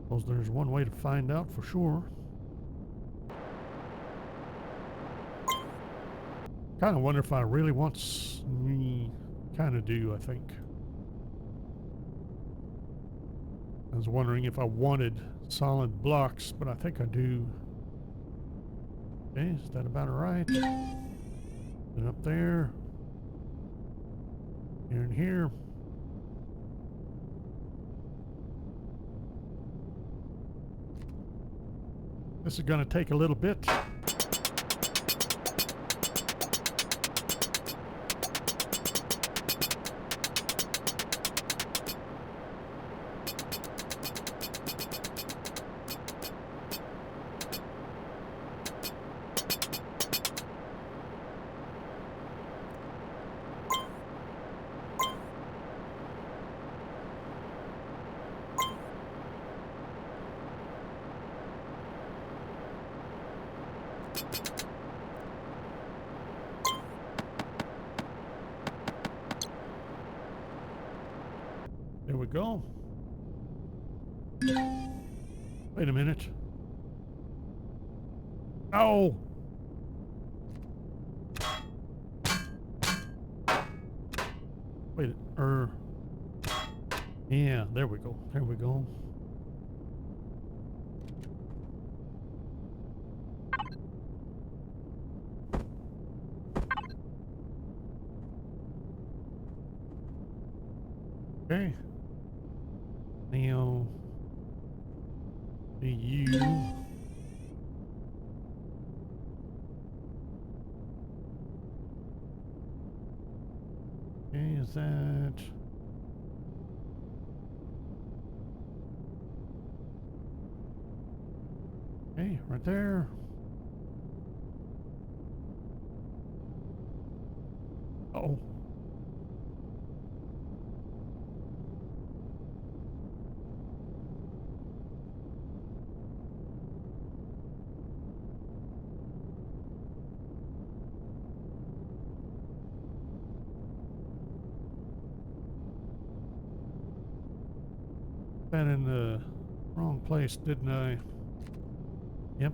suppose there's one way to find out for sure. Kind of wonder if I really want, kind of do, I think. I was wondering if I wanted solid blocks, but I think I do. Okay, is that about right? And up there. Here and here. This is going to take a little bit. There we go. Wait a minute. Oh! Wait, yeah, there we go. There we go. Okay. Now, the U. Okay, is that... Okay, right there. Uh-oh. That in the wrong place, didn't I? Yep.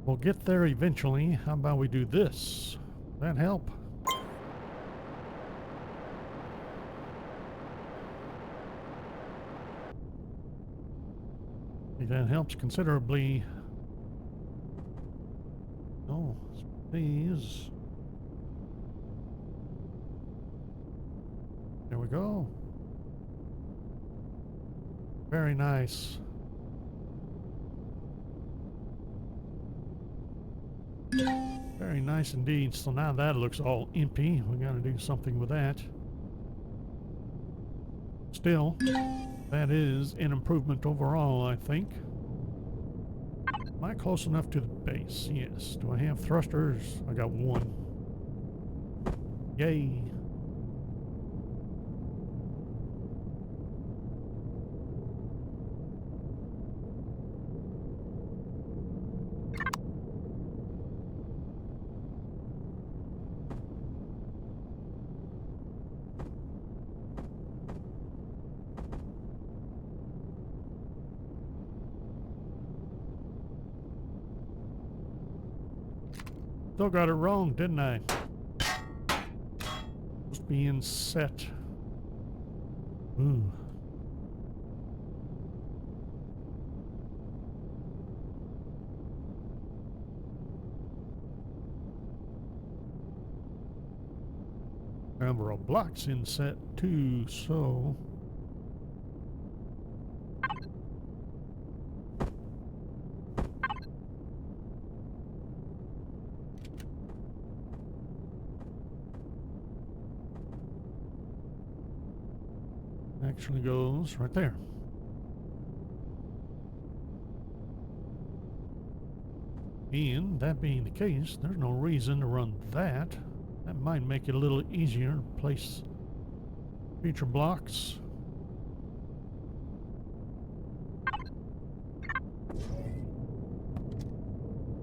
We'll get there eventually. How about we do this? That help? I think that helps considerably. Oh, these. There we go. Very nice. Very nice indeed. So now that looks all empty. We got to do something with that. Still, that is an improvement overall, I think. Am I close enough to the base? Yes. Do I have thrusters? I got one. Yay. Still got it wrong, didn't I? Just being set. Ooh. Number of blocks in set 2, so actually goes right there. And that being the case, there's no reason to run that. That might make it a little easier to place future blocks.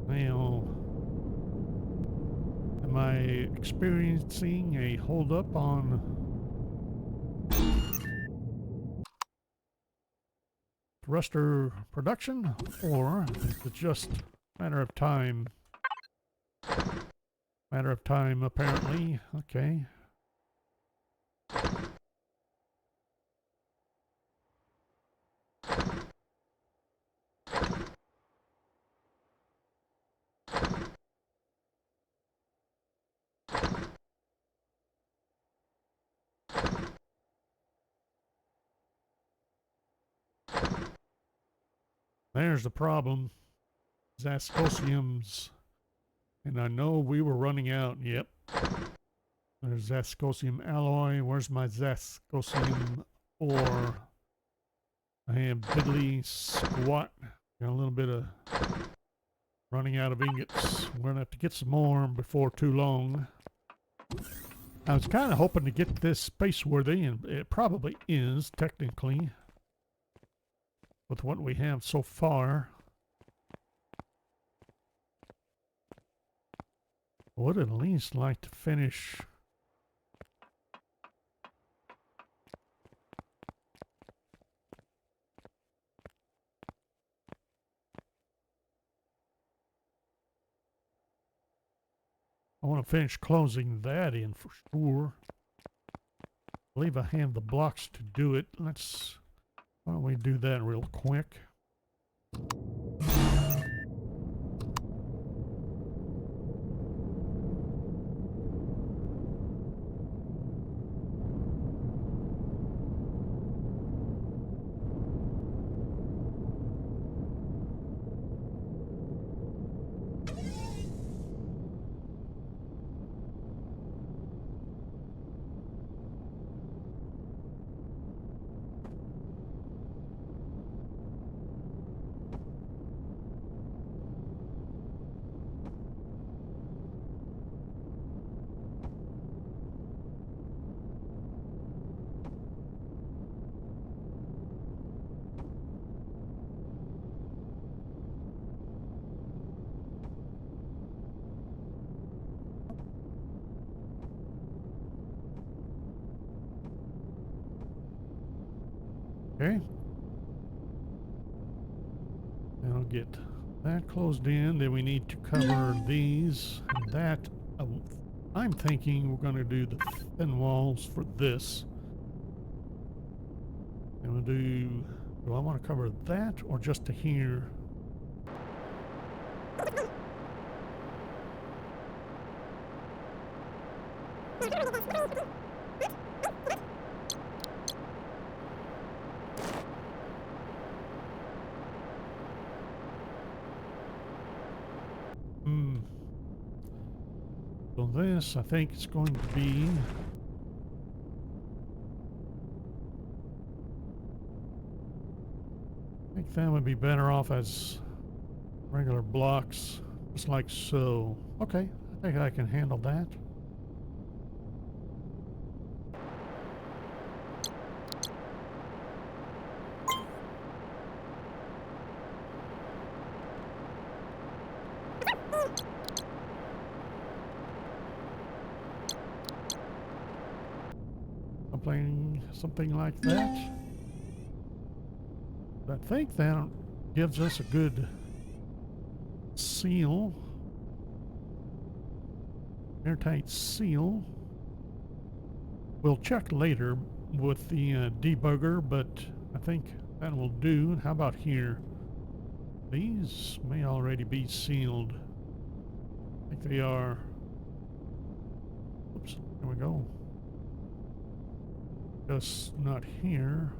Now, am I experiencing a holdup on thruster production, or is it just a matter of time? Matter of time, apparently. Okay. There's the problem. Zascosiums. And I know we were running out. Yep. There's Zascosium alloy. Where's my Zascosium ore? I have diddly squat. Got a little bit of running out of ingots. We're going to have to get some more before too long. I was kind of hoping to get this spaceworthy, and it probably is, technically, with what we have so far. I would at least like to finish I want to finish closing that in for sure. I believe I have the blocks to do it. Why don't we do that real quick? Okay. And I'll get that closed in. Then we need to cover these. And that, I'm thinking we're going to do the thin walls for this. And we'll do I want to cover that or just to here? this, I think, is going to be I think that would be better off as regular blocks, just like so. Okay, I think I can handle that. Something like that. I think that gives us a good seal, airtight seal. We'll check later with the debugger, but I think that will do. How about here? These may already be sealed. I think they are. Oops, there we go. Just not here.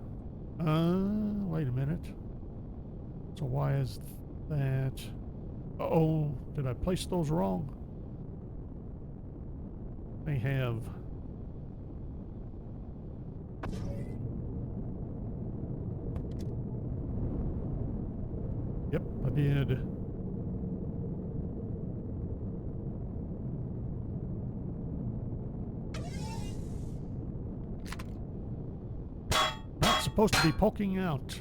Wait a minute. So why is that? Uh-oh, did I place those wrong? They have. Yep, I did. Not supposed to be poking out.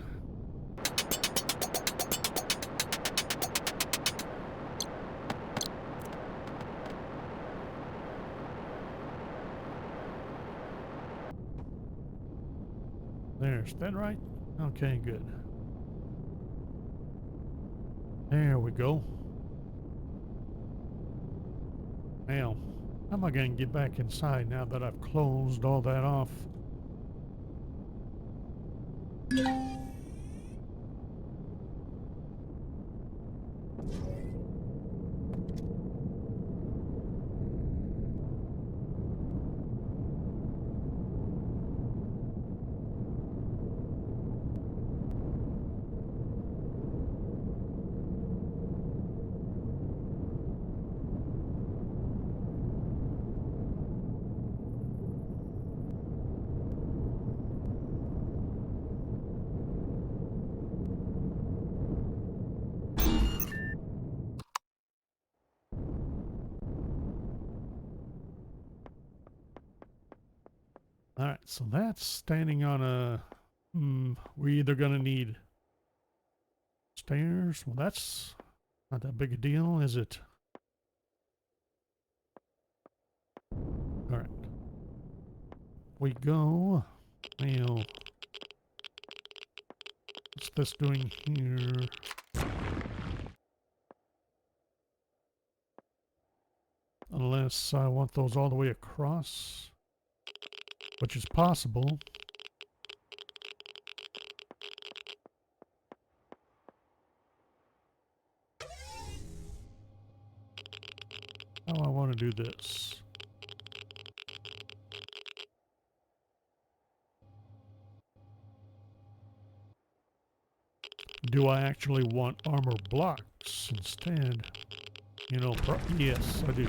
There's that right? Okay, good. There we go. Now, how am I going to get back inside now that I've closed all that off? All right, so that's standing on a... we're either going to need stairs. Well, that's not that big a deal, is it? All right. We go. Now, what's this doing here? Unless I want those all the way across, which is possible. How do I want to do this? Do I actually want armor blocks instead? You know, yes, I do.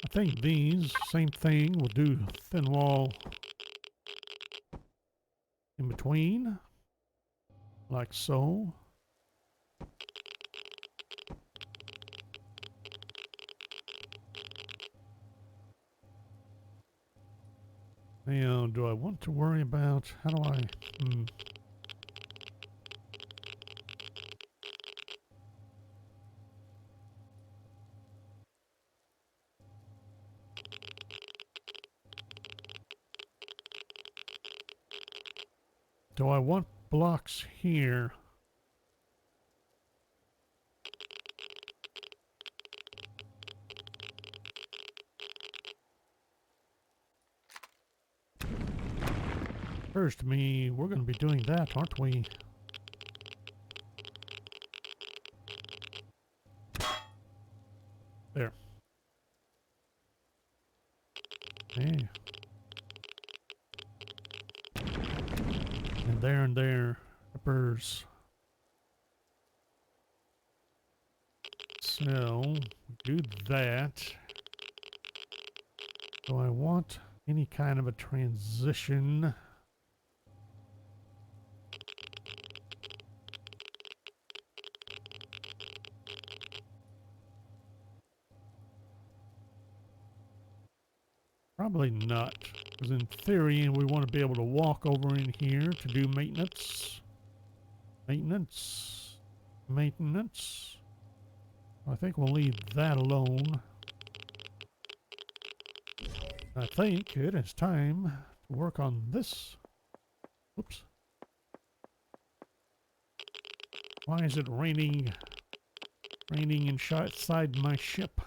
I think these, same thing, will do thin wall in between, like so. Now, do I want to worry about, how do I, do I want blocks here? Occurs to me, we're going to be doing that, aren't we? There. Hey. And there. Peppers. So, do that. Do I want any kind of a transition? Probably not. Because in theory, we want to be able to walk over in here to do maintenance. Maintenance. Maintenance. I think we'll leave that alone. I think it is time to work on this. Oops. Why is it raining? Raining inside my ship.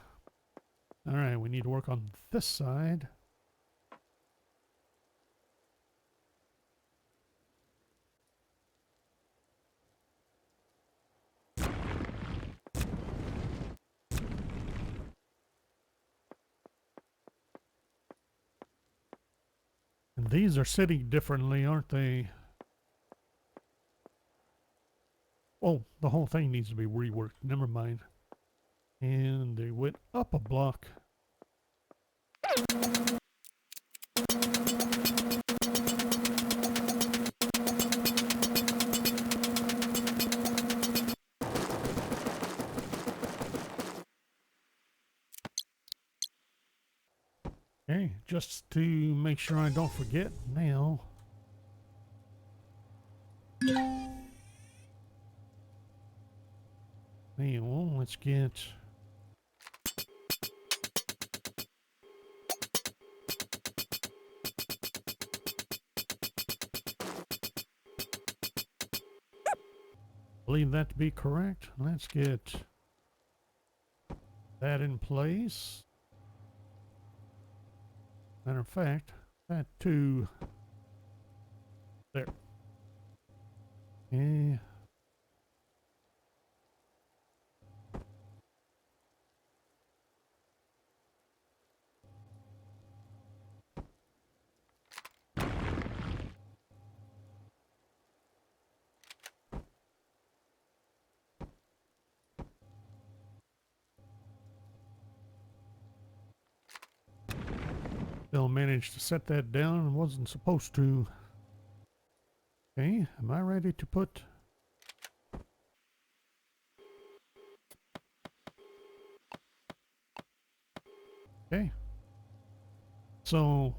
Alright, we need to work on this side. And these are sitting differently, aren't they? Oh, the whole thing needs to be reworked. Never mind. And they went up a block. Okay, just to make sure I don't forget now. Hey, well, let's get... believe that to be correct. Let's get that in place. Matter of fact, that too. There. Yeah. Still managed to set that down and wasn't supposed to. Okay, am I ready to put... Okay. So,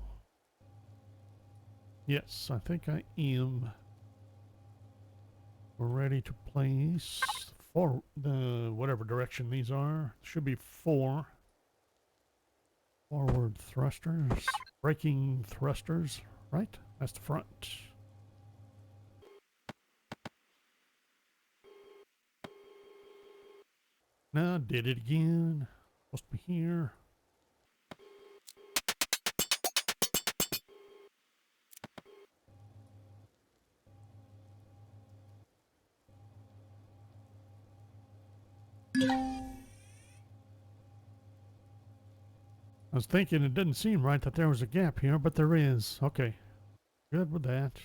yes, I think I am. We're ready to place for the whatever direction these are. Should be 4 forward thrusters, braking thrusters, right? That's the front. Now, did it again. Supposed to be here. I was thinking it didn't seem right that there was a gap here, but there is. Okay. Good with that.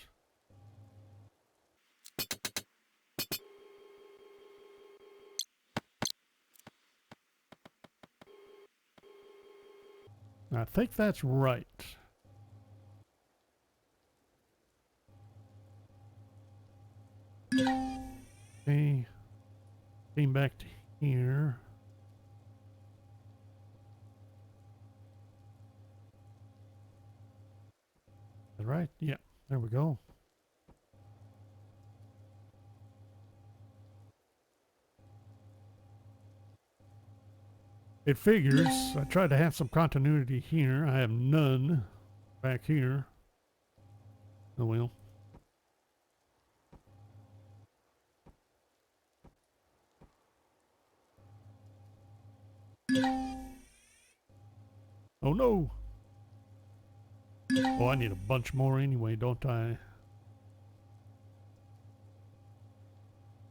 I think that's right. Okay. Came back to here. Is that right? Yeah. There we go. It figures. I tried to have some continuity here. I have none back here. Oh well. Oh no! Oh, I need a bunch more anyway, don't I?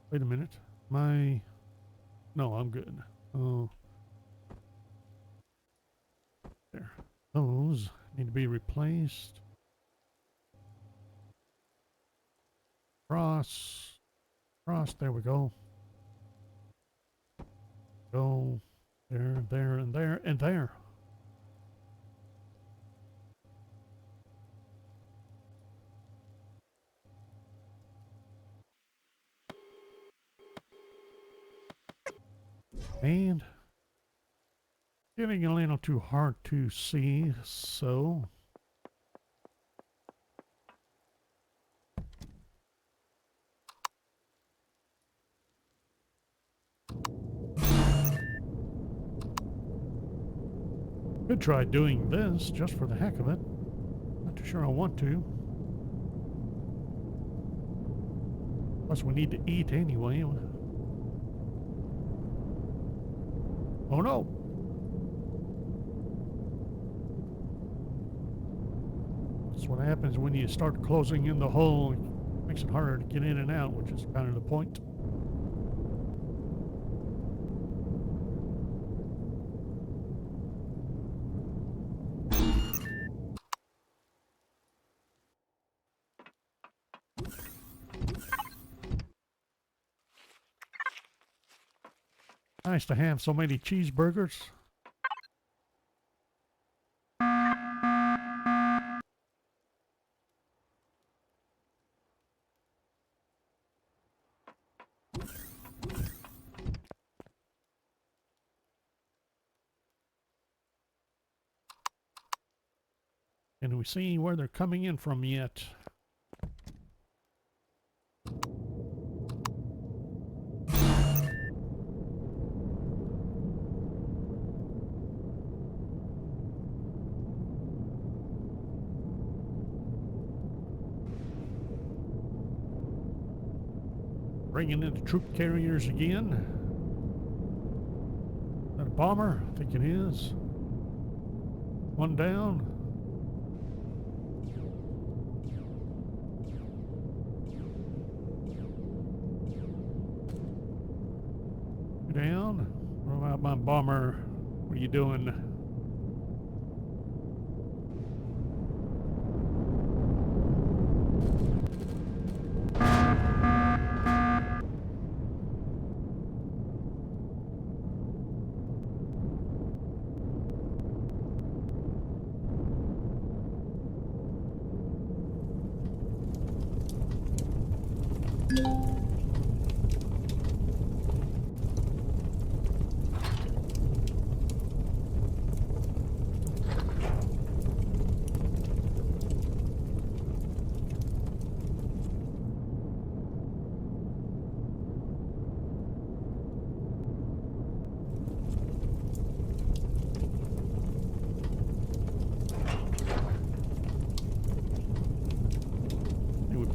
Wait a minute. No, I'm good. Oh, there. Those need to be replaced. Cross. Cross. There we go. Go. There, there, and there, and there. And getting a little too hard to see, so could try doing this just for the heck of it. Not too sure I want to. Plus we need to eat anyway. Oh no! That's what happens when you start closing in the hole. It makes it harder to get in and out, which is kind of the point. Nice to have so many cheeseburgers. Can we see where they're coming in from yet? Bringing in the troop carriers again. Is that a bomber? I think it is. One down. Two down. What about my bomber? What are you doing?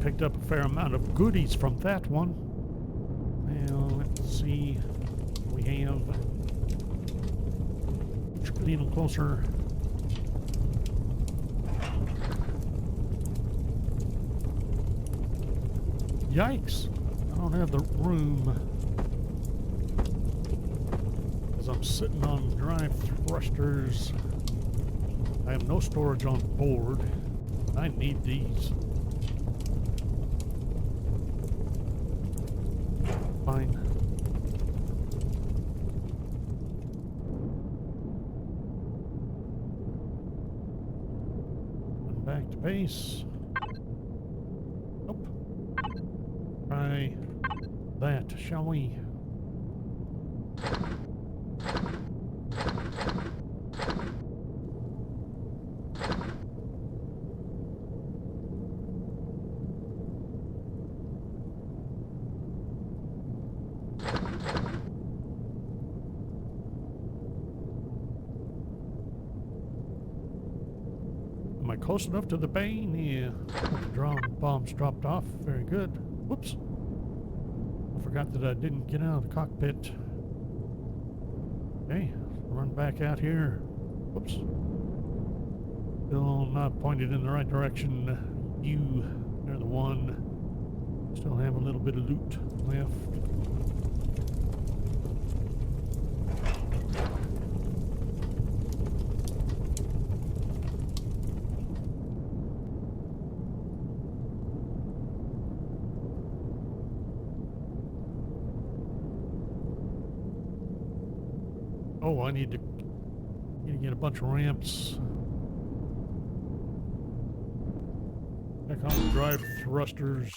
Picked up a fair amount of goodies from that one. Well, let's see. We have a little closer. Yikes! I don't have the room because I'm sitting on drive thrusters. I have no storage on board. I need these. Fine. And back to base. Nope. Try that, shall we? Close enough to the bane? Yeah. The drone bombs dropped off. Very good. Whoops. I forgot that I didn't get out of the cockpit. Okay. Run back out here. Whoops. Still not pointed in the right direction. You. They're the one. Still have a little bit of loot left. Oh, I need to get a bunch of ramps. Check on the drive thrusters.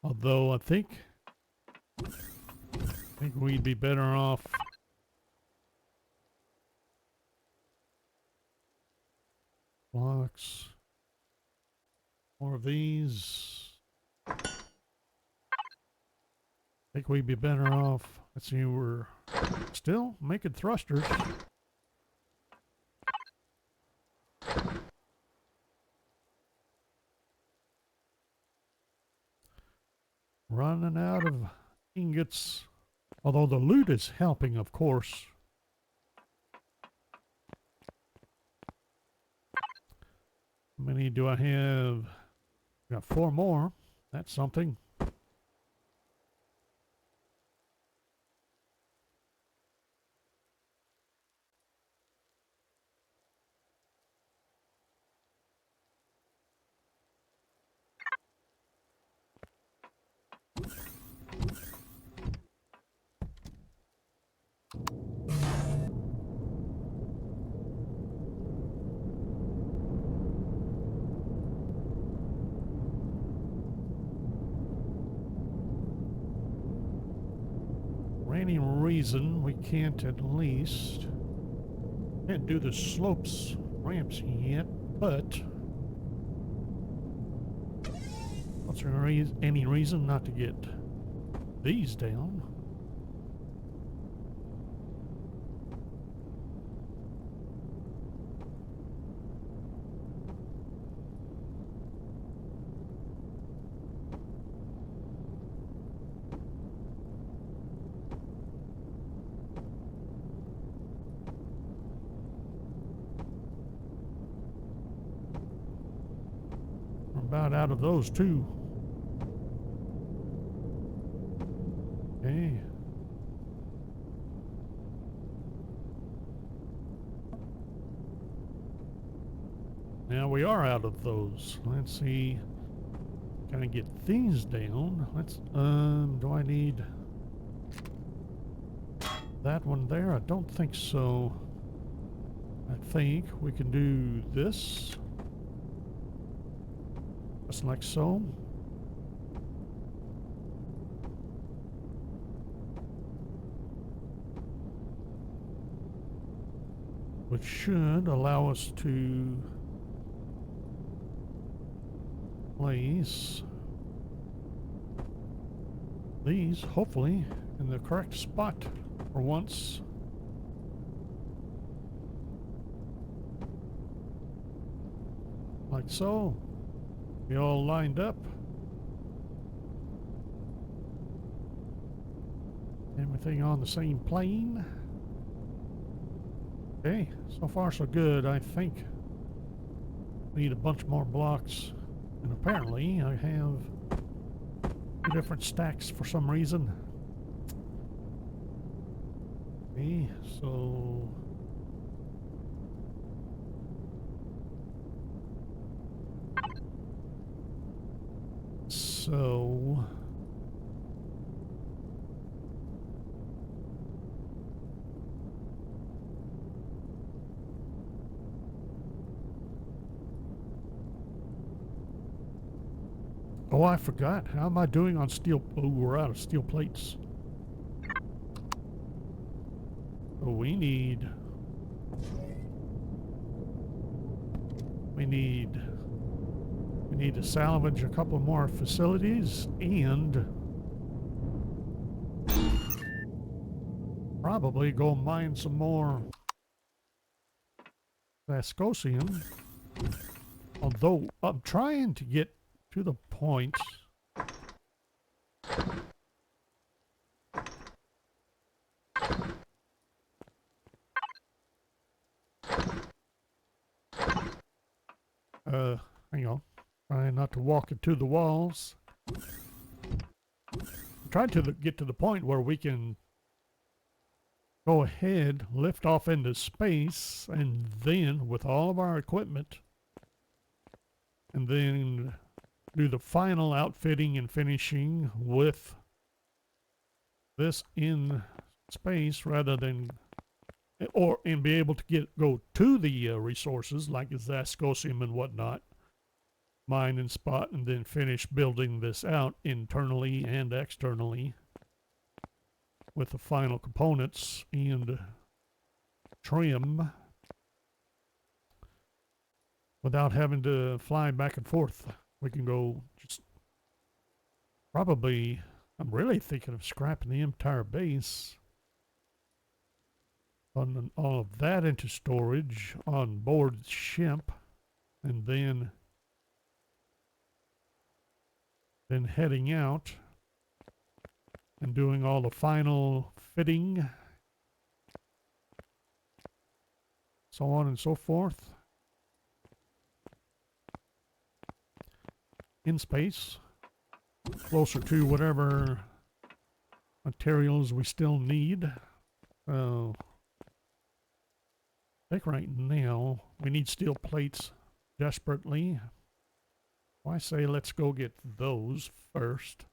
Although I think we'd be better off blocks. More of these. I think we'd be better off. Let's see, we're still making thrusters. Running out of ingots. Although the loot is helping, of course. How many do I have? Got 4 more. That's something. For any reason, we can't can't do the slopes ramps yet, but what's there any reason not to get these down? We're about out of those too. Okay. Now we are out of those. Let's see. Can I get these down? Let's, do I need that one there? I don't think so. I think we can do this. Just like so. Which should allow us to place these, hopefully, in the correct spot for once. Like so. We all lined up. Everything on the same plane. Okay, so far so good. I think we need a bunch more blocks. And apparently I have 2 different stacks for some reason. Okay, so oh, I forgot. How am I doing on steel? Oh, we're out of steel plates. Oh, we need to salvage a couple more facilities and probably go mine some more Vascosium. Although I'm trying to get to the point hang on. Trying not to walk into the walls. trying to get to the point where we can go ahead, lift off into space, and then with all of our equipment, and then do the final outfitting and finishing with this in space rather than, and be able to go to the resources like Zascosium and whatnot, mine and spot, and then finish building this out internally and externally with the final components and trim without having to fly back and forth. We can go just probably, I'm really thinking of scrapping the entire base, on all of that into storage on board ship, and then heading out and doing all the final fitting, so on and so forth, in space, closer to whatever materials we still need. I think right now we need steel plates desperately. I say let's go get those first.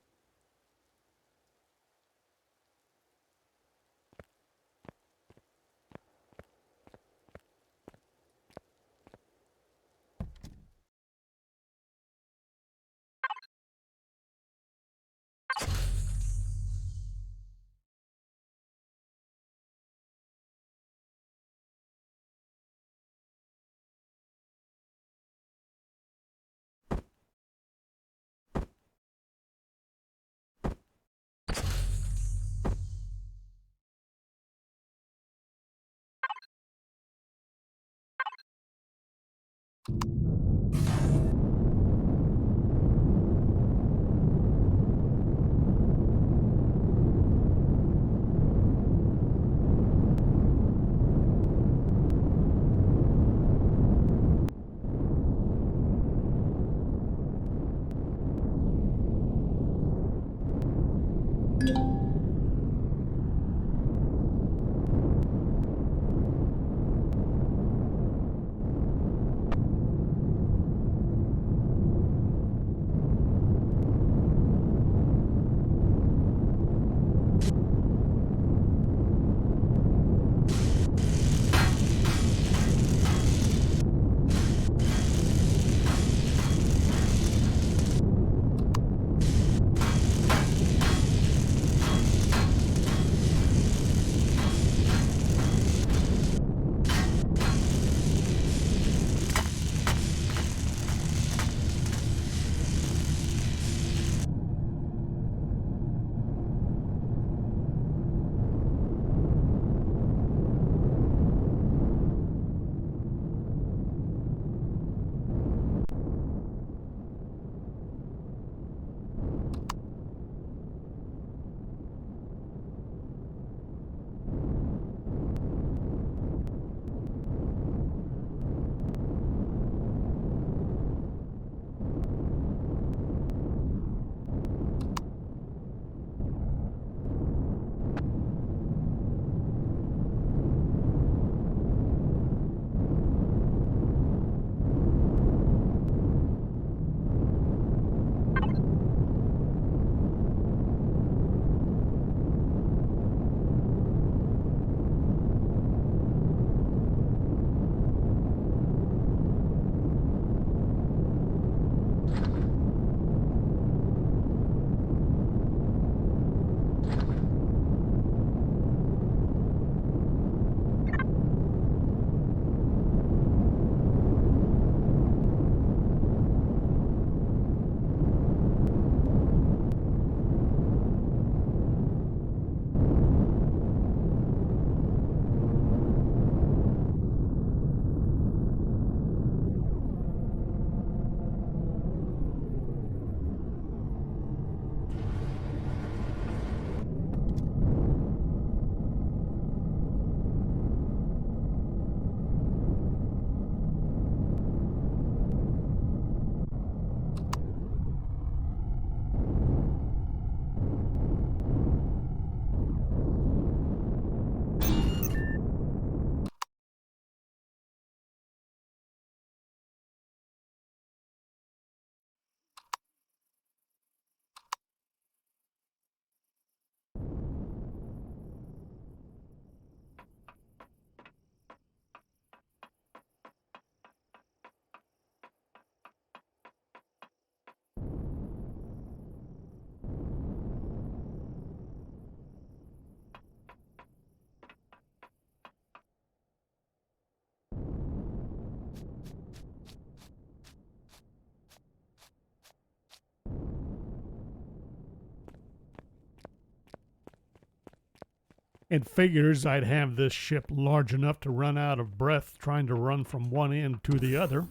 and figures I'd have this ship large enough to run out of breath trying to run from one end to the other.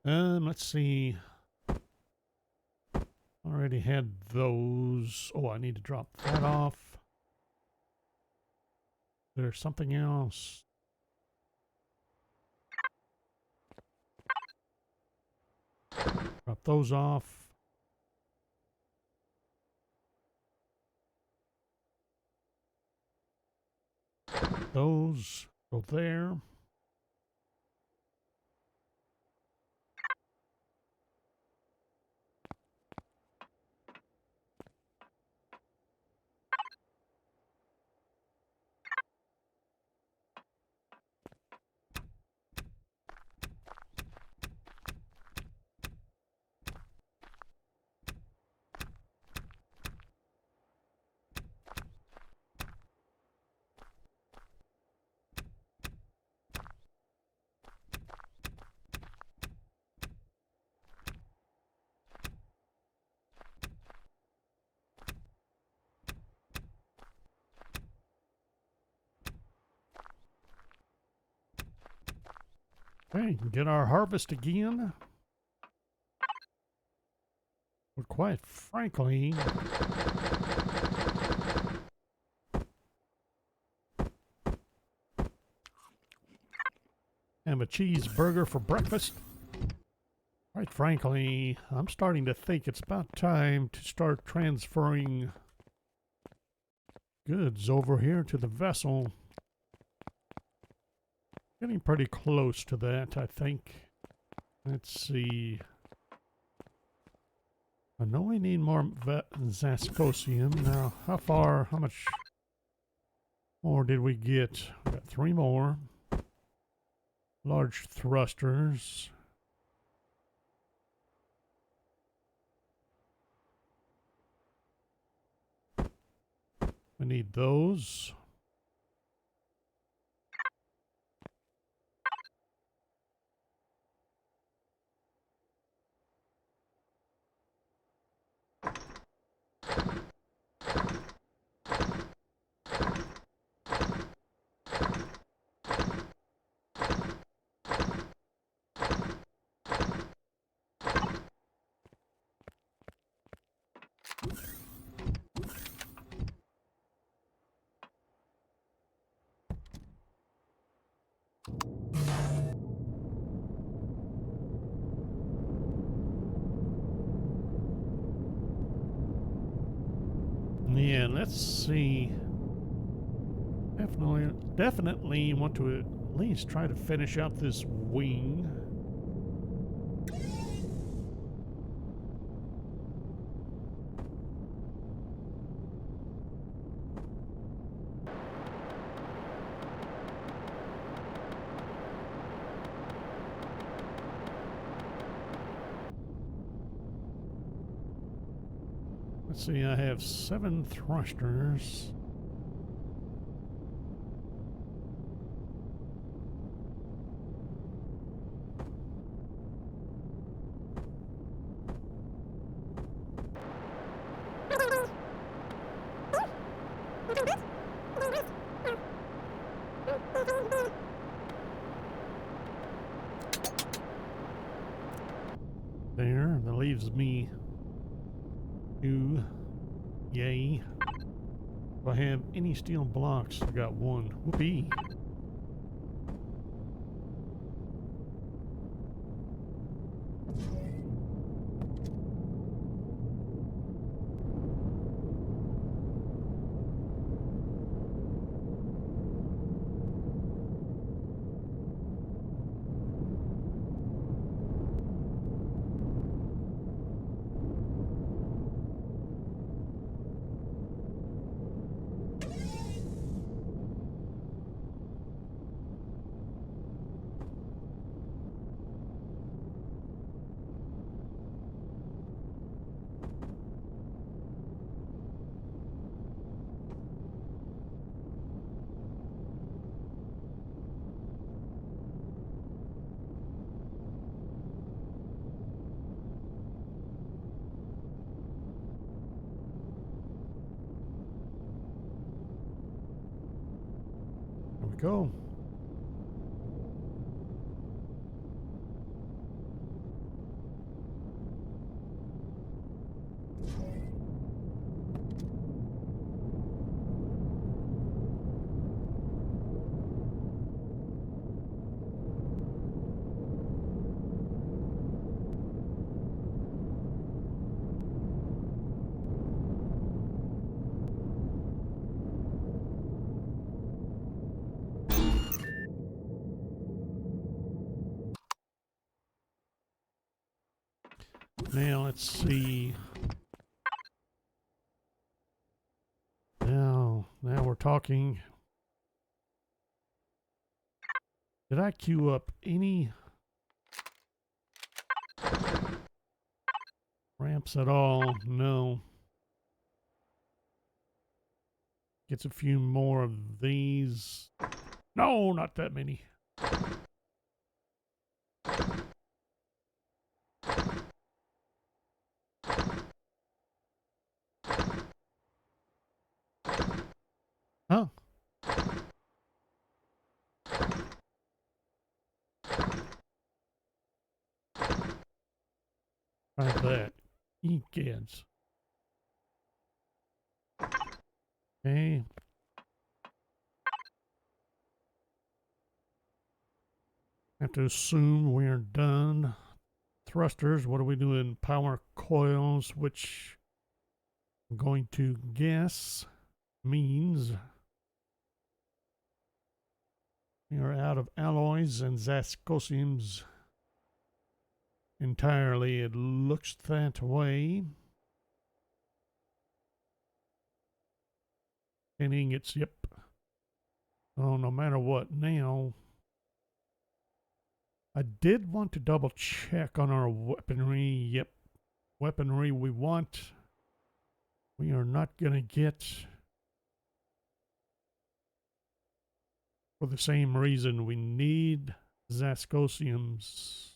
Let's see. Already had those. Oh, I need to drop that off. There's something else. Drop those off. Those go there. Okay, get our harvest again. But quite frankly, have a cheeseburger for breakfast. Quite frankly, I'm starting to think it's about time to start transferring goods over here to the vessel. Getting pretty close to that, I think. Let's see. I know we need more Zascosium. Now, how much more did we get? We got 3 more. Large thrusters. We need those. Yeah, let's see. Definitely want to at least try to finish out this wing. Let's see, I have 7 thrusters. There, that leaves me 2. Yay. Do I have any steel blocks? I got 1. Whoopee. we go. Now let's see. Now we're talking. Did I queue up any ramps at all? No. Gets a few more of these. No, not that many. Huh. Try that. Kids. Okay. Have to assume we're done. Thrusters, what are we doing? Power coils, which I'm going to guess means we are out of alloys and zascosiums entirely. It looks that way. And ingots, yep. Oh, no matter what, now I did want to double check on our weaponry. Yep, weaponry we want. We are not going to get, for the same reason, we need zascosiums.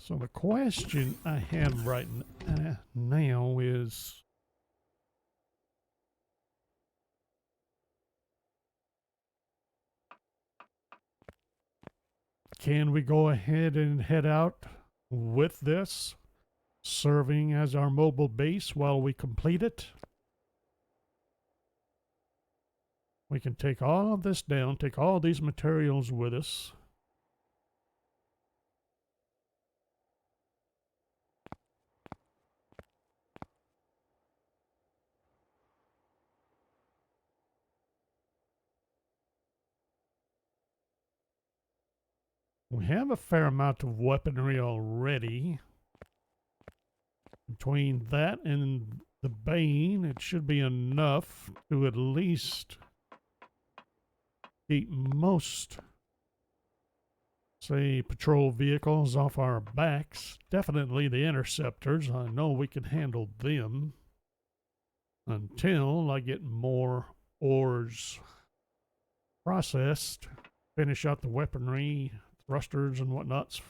So the question I have right now is, can we go ahead and head out with this, serving as our mobile base while we complete it? We can take all of this down, take all these materials with us. We have a fair amount of weaponry already. Between that and the Bane, it should be enough to at least keep most, say, patrol vehicles off our backs. Definitely the interceptors. I know we can handle them until I get more ores processed, finish out the weaponry, thrusters and whatnots.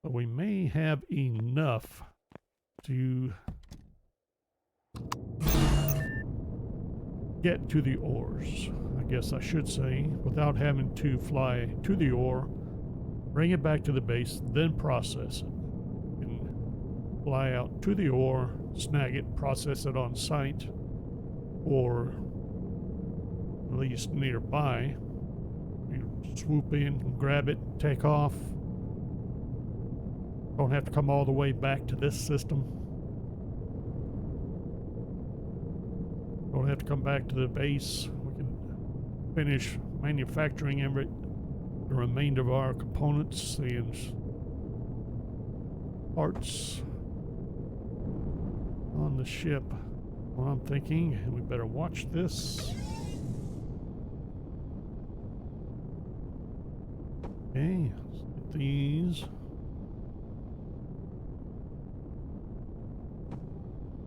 But we may have enough to get to the ores, I guess I should say, without having to fly to the ore, bring it back to the base, then process it. And fly out to the ore, snag it, process it on site, or at least nearby. Swoop in, grab it, take off. Don't have to come all the way back to this system. Don't have to come back to the base. We can finish manufacturing the remainder of our components and parts on the ship. What I'm thinking, we better watch this. Okay, let's get these.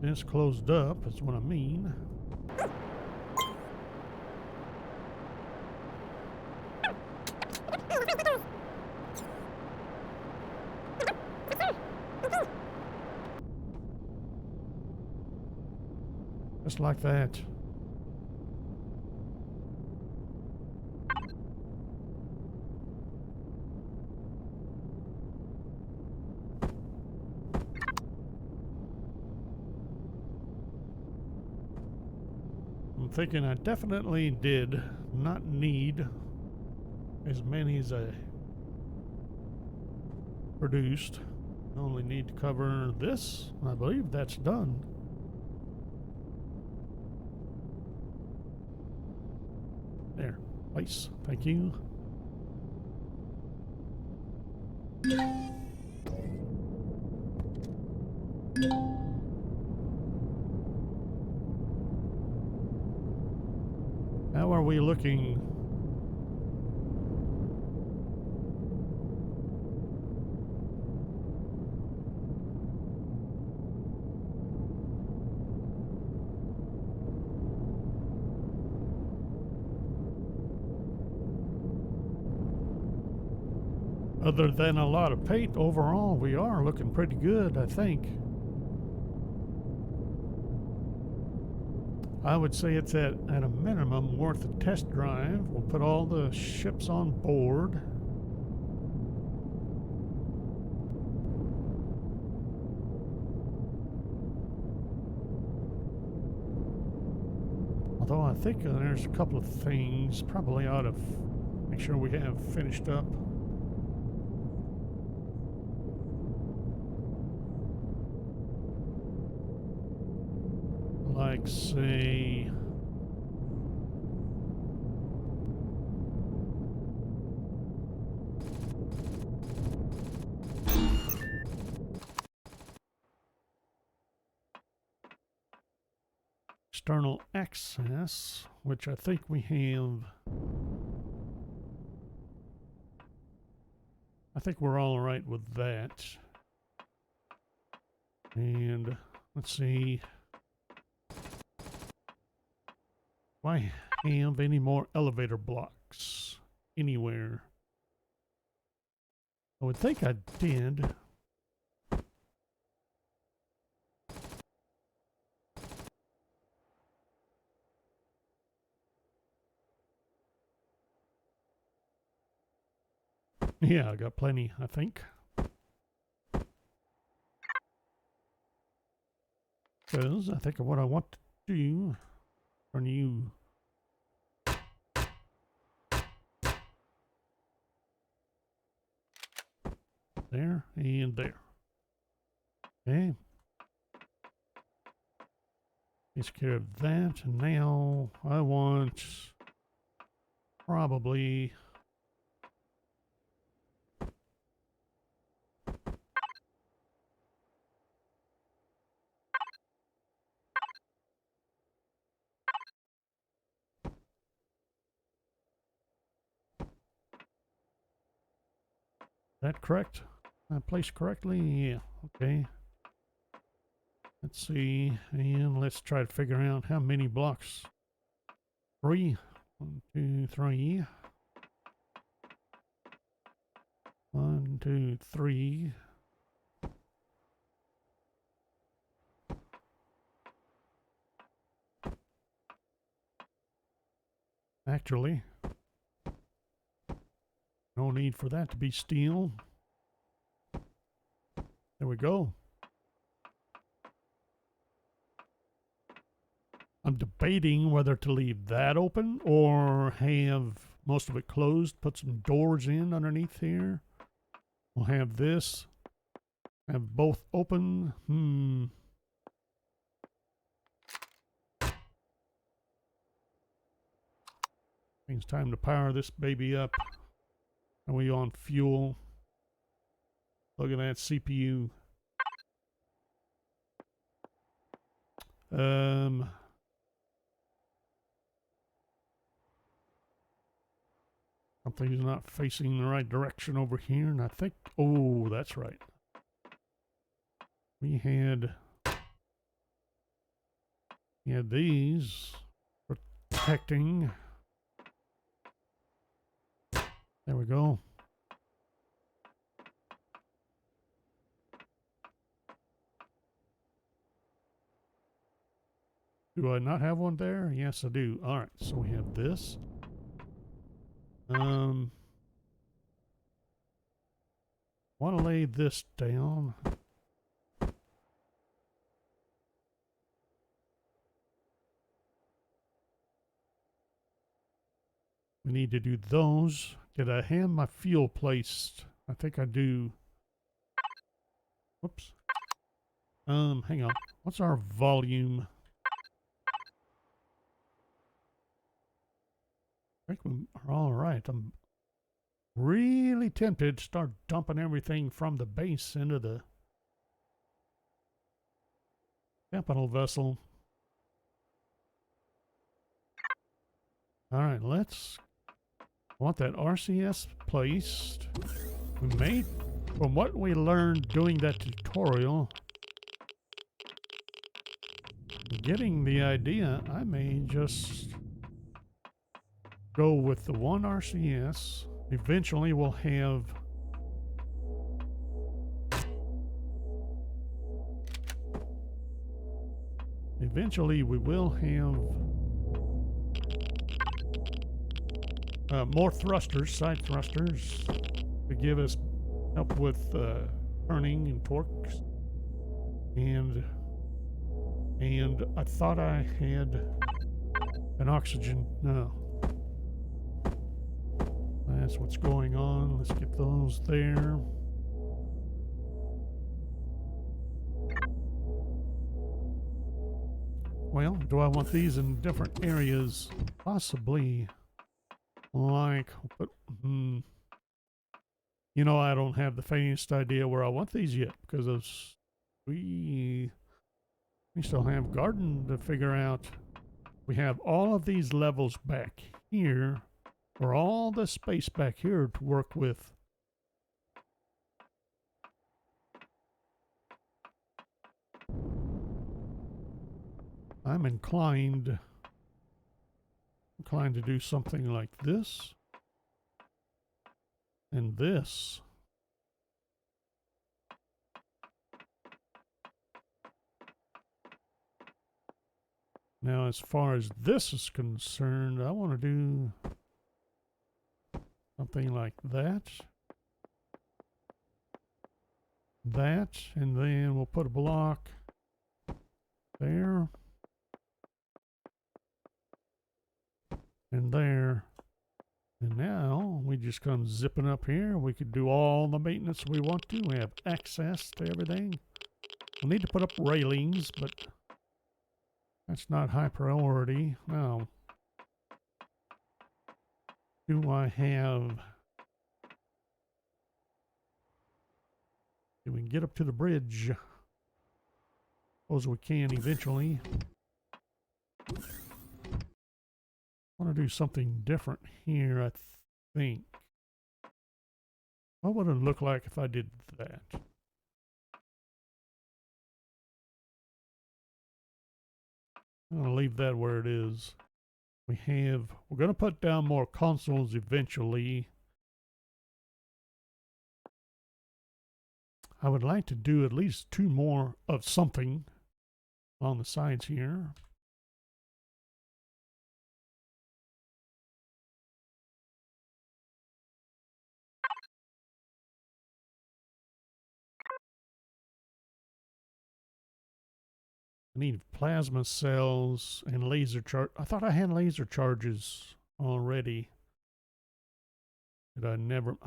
This closed up, that's what I mean. Just like that. I'm thinking I definitely did not need as many as I produced. I only need to cover this. I believe that's done. There. Place. Thank you. How are we looking? Other than a lot of paint, overall, we are looking pretty good, I think. I would say it's at a minimum worth a test drive. We'll put all the ships on board. Although I think there's a couple of things probably ought to make sure we have finished up. Like, say, external access, which I think we have. I think we're all right with that. And let's see. Do I have any more elevator blocks anywhere? I would think I did. Yeah, I got plenty, I think. Because I think of what I want to do for you. There and there. Okay. Takes care of that. And now I want probably that correct? Placed correctly? Yeah. Okay. Let's see. And let's try to figure out how many blocks. 3. 1, 2, 3. 1, 2, 3. Actually, no need for that to be steel. There we go. I'm debating whether to leave that open or have most of it closed, put some doors in underneath here. We'll have this, have both open. I think it's time to power this baby up. Are we on fuel? Look at that CPU. Something's not facing the right direction over here, and I think, oh, that's right. We had these protecting. There we go. Do I not have one there? Yes, I do. All right, so we have this. Want to lay this down. We need to do those. Did I have my fuel placed? I think I do. Whoops. Hang on. What's our volume? I think we are all right. I'm really tempted to start dumping everything from the base into the capital vessel. All right, let's. I want that RCS placed. We may, from what we learned doing that tutorial, getting the idea, I may just go with the one RCS. Eventually we'll have we will have more thrusters, side thrusters, to give us help with turning and torques. And I thought I had an oxygen. No. That's what's going on. Let's get those there. Well, do I want these in different areas? Possibly. Like, but, you know, I don't have the faintest idea where I want these yet, because of we still have garden to figure out. We have all of these levels back here, or all the space back here to work with. I'm inclined to do something like this and this. Now, as far as this is concerned, I want to do something like that. And then we'll put a block there. And there. And now we just come zipping up here. We could do all the maintenance we want to. We have access to everything. We'll need to put up railings, but that's not high priority. Now, do I have... we can get up to the bridge. Suppose we can eventually. I want to do something different here, I think. What would it look like if I did that? I'm going to leave that where it is. We're going to put down more consoles eventually. I would like to do at least 2 more of something on the sides here. I need plasma cells and laser charge. I thought I had laser charges already. But I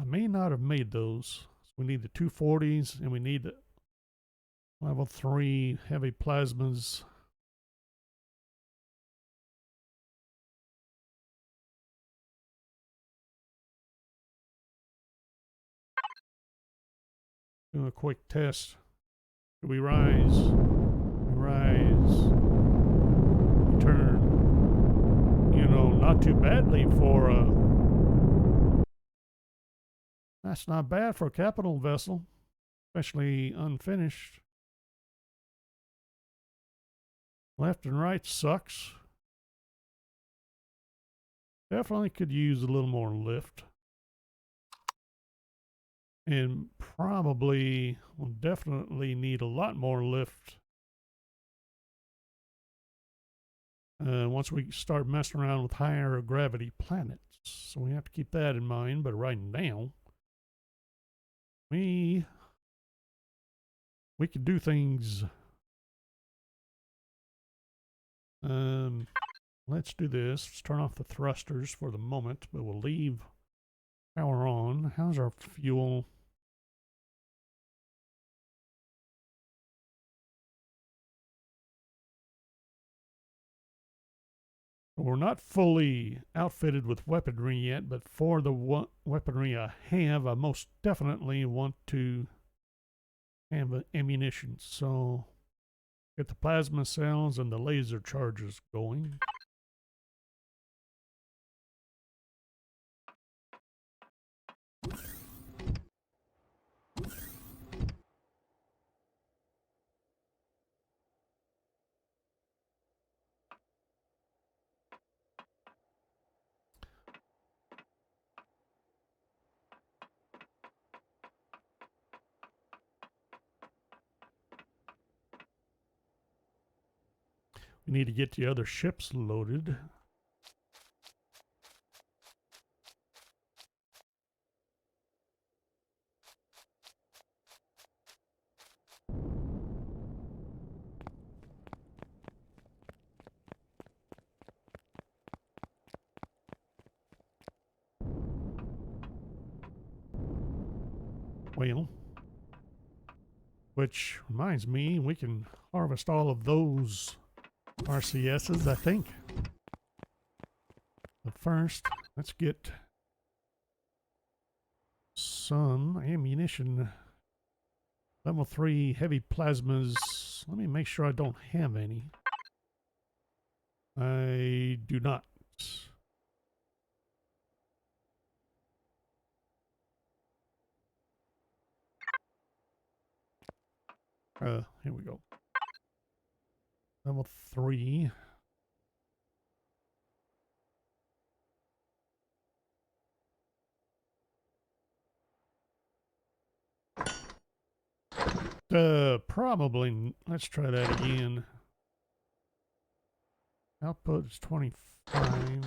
may not have made those. So we need the 240s and we need the level 3 heavy plasmas. Do a quick test. Do we rise? We rise. We turn. You know, not too badly for a... That's not bad for a capital vessel, especially unfinished. Left and right sucks. Definitely could use a little more lift. And probably will definitely need a lot more lift once we start messing around with higher gravity planets. So we have to keep that in mind. But right now, we can do things. Let's do this. Let's turn off the thrusters for the moment, but we'll leave power on. How's our fuel? We're not fully outfitted with weaponry yet, but for the weaponry I have, I most definitely want to have ammunition. So get the plasma cells and the laser charges going. We need to get the other ships loaded. Well, which reminds me, we can harvest all of those RCSs, I think. But first, let's get some ammunition. Level 3 heavy plasmas. Let me make sure I don't have any. I do not. Here we go. Level 3. Probably. Let's try that again. Output is 25.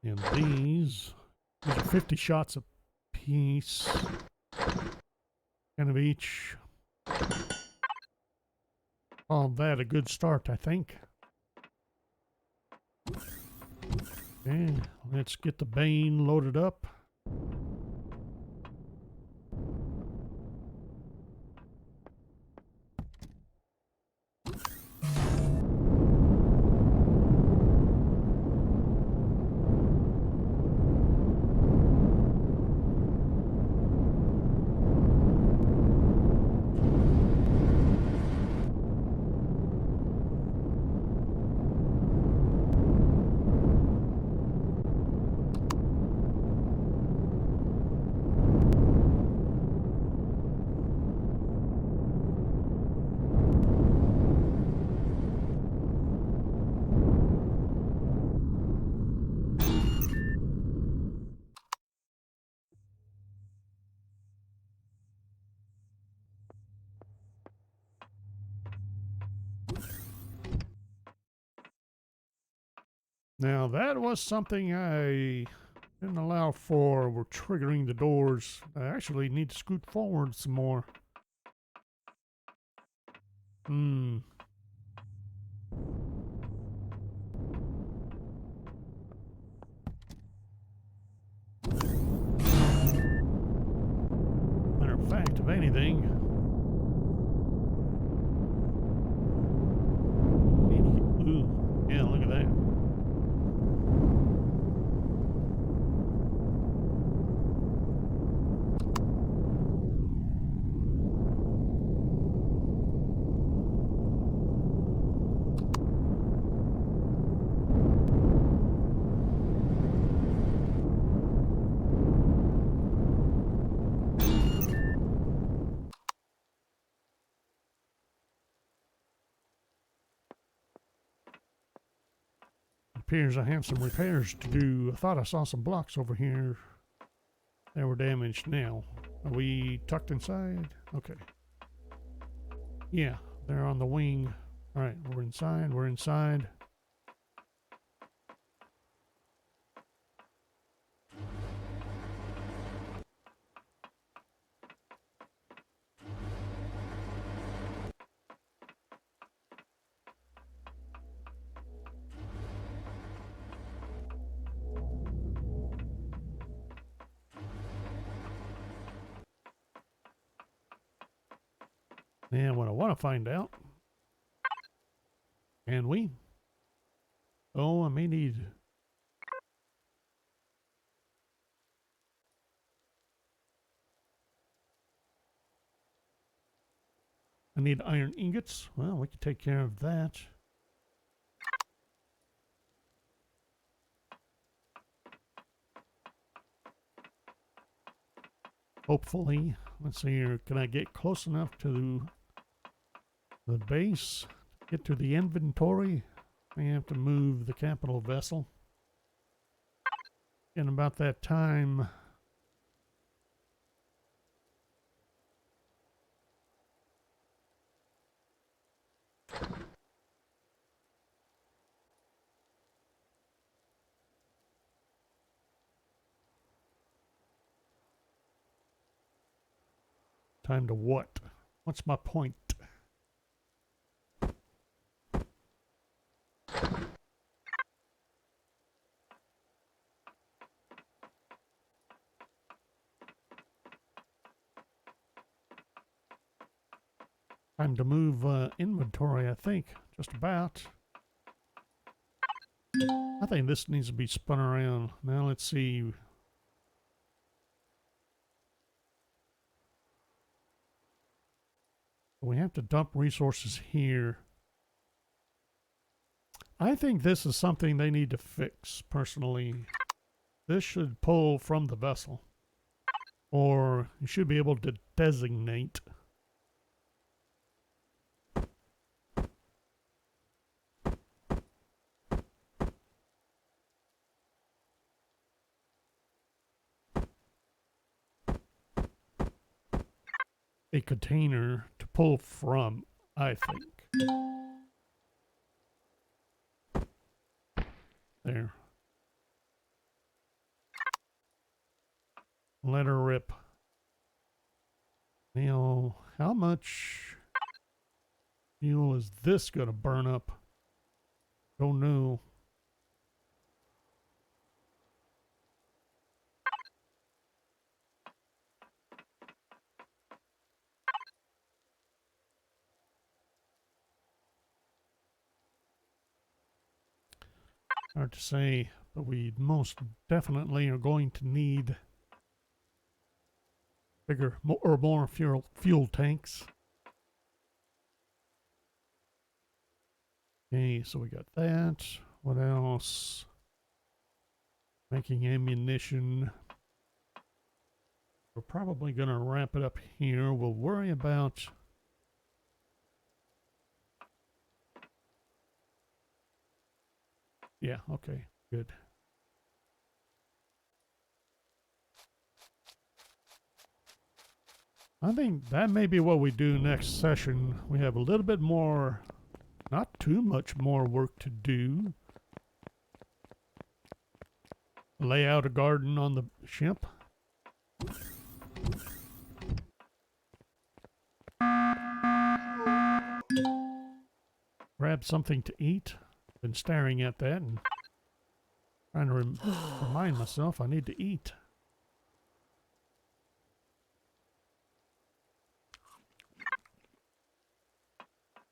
And these are 50 shots a piece. 10 of each. All that a good start, I think. And let's get the Bane loaded up. Now that was something I didn't allow for. We're triggering the doors. I actually need to scoot forward some more. Matter of fact, if anything, ooh, yeah, look at that. appears I have some repairs to do. I thought I saw some blocks over here that were damaged now. Are we tucked inside? Okay. Yeah, they're on the wing. Alright, we're inside, we're inside. And what I want to find out, can we? Oh, I may need... I need iron ingots. Well, we can take care of that. Hopefully. Let's see here. Can I get close enough to the base? Get to the inventory? I have to move the capital vessel. And about that time... Time to what? What's my point? Time to move inventory, I think. Just about. I think this needs to be spun around. Now let's see. We have to dump resources here. I think this is something they need to fix, personally. This should pull from the vessel. Or you should be able to designate. A container to pull from, I think. There. Let her rip. Now, how much fuel is this going to burn up? Don't know. Hard to say, but we most definitely are going to need bigger or more fuel tanks. Okay, so we got that. What else? Making ammunition. We're probably going to wrap it up here. We'll worry about... Yeah, okay, good. I think that may be what we do next session. We have a little bit more, not too much more work to do. Lay out a garden on the ship. Grab something to eat. Been staring at that and trying to remind myself I need to eat.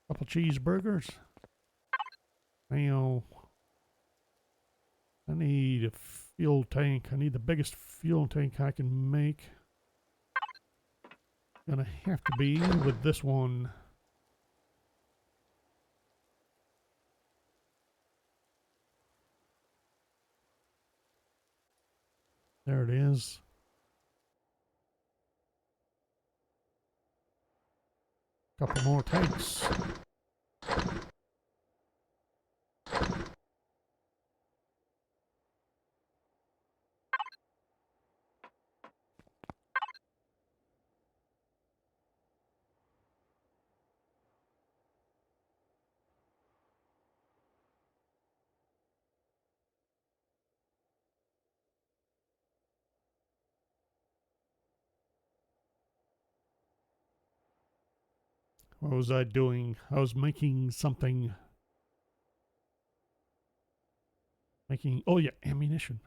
Couple cheeseburgers. Now, I need a fuel tank. I need the biggest fuel tank I can make. Gonna have to be with this one. There it is. Couple more tanks. What was I doing? I was making something. Oh yeah, ammunition.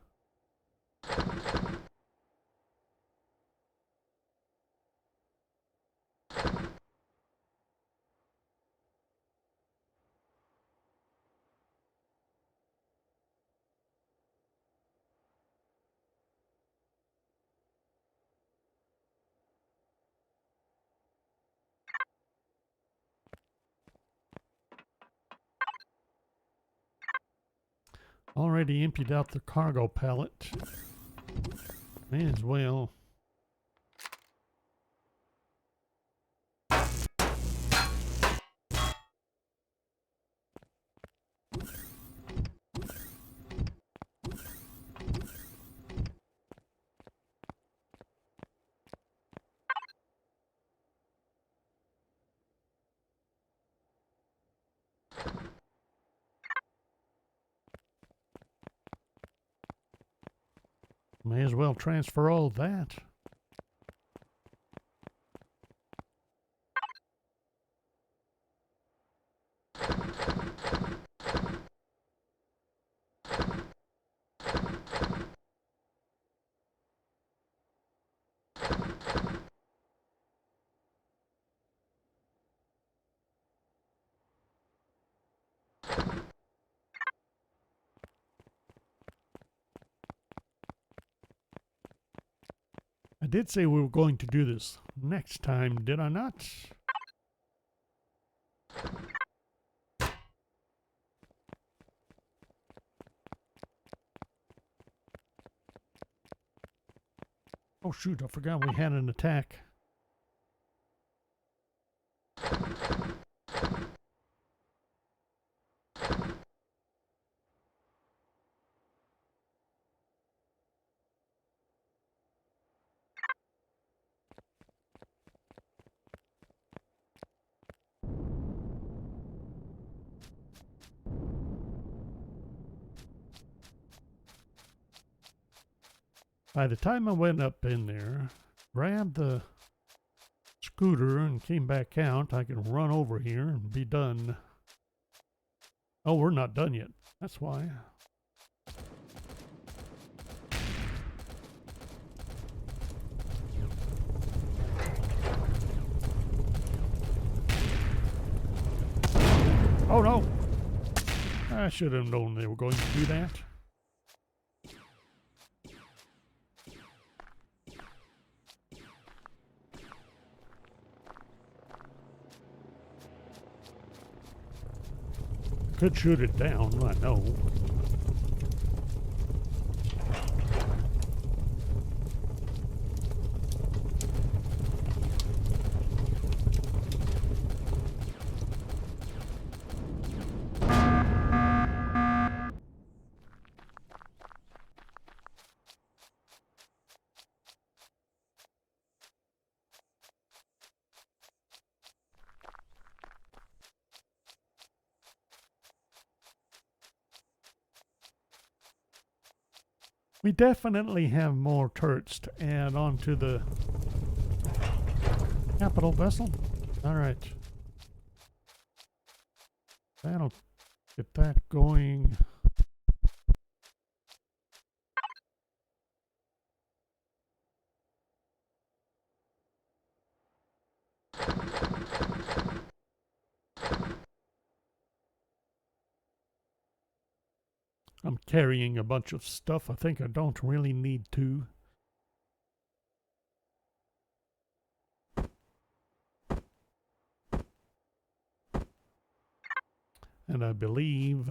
Already emptied out the cargo pallet. May as well. May as well transfer all of that. I did say we were going to do this next time, did I not? Oh shoot, I forgot we had an attack. By the time I went up in there, grabbed the scooter and came back out, I could run over here and be done. Oh, we're not done yet. That's why. Oh no! I should have known they were going to do that. Could shoot it down, I know. We definitely have more turrets to add onto the capital vessel. All right. That'll get that going. I'm carrying a bunch of stuff I think I don't really need to. And I believe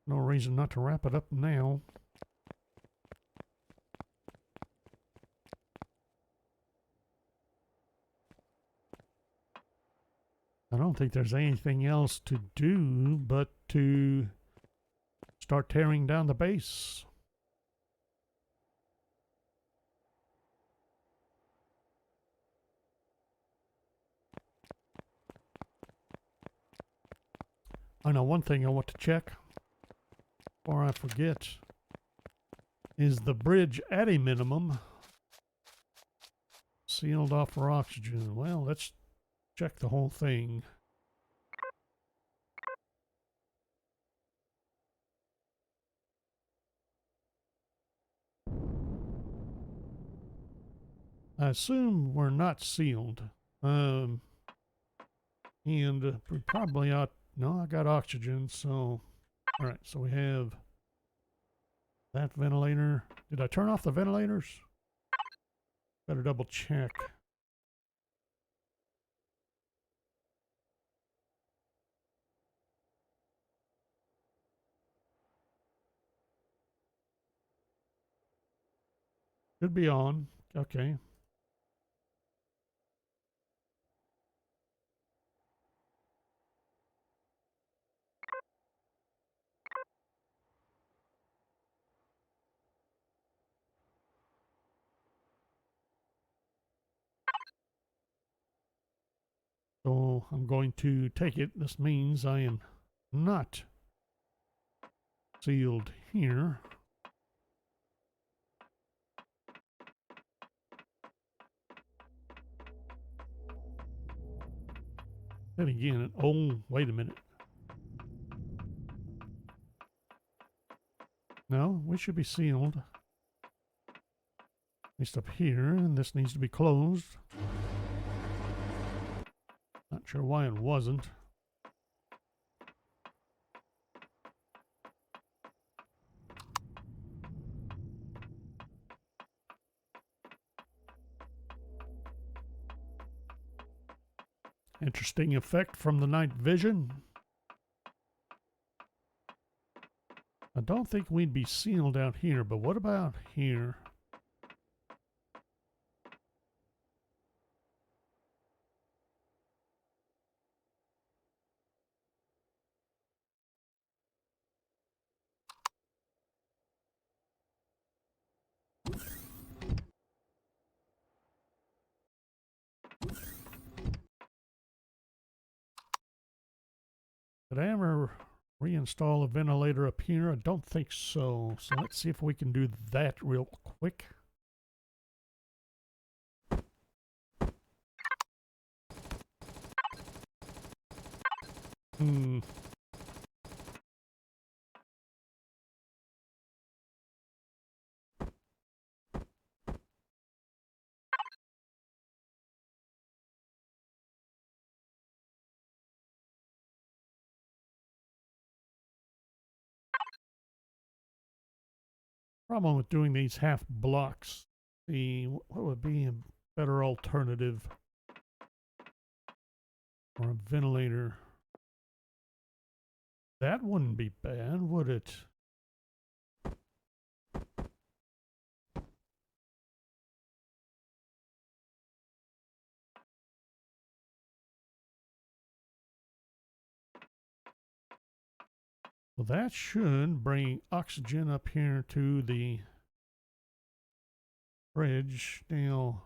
no reason not to wrap it up now. I don't think there's anything else to do but to start tearing down the base. I know one thing I want to check. before I forget, is the bridge at a minimum sealed off for oxygen? Well, let's check the whole thing. I assume we're not sealed. And we probably ought... No, I got oxygen, so... Alright, so we have that ventilator. Did I turn off the ventilators? Better double check. Should be on. Okay. So I'm going to take it. This means I am not sealed here. Then again, oh, wait a minute. No, we should be sealed. At least up here, and this needs to be closed. Not sure why it wasn't. Interesting effect from the night vision. I don't think we'd be sealed out here, but what about here? Did I ever reinstall a ventilator up here? I don't think so. So let's see if we can do that real quick. Problem with doing these half blocks. See, what would be a better alternative for a ventilator? That wouldn't be bad, would it? Well, that should bring oxygen up here to the bridge. Now,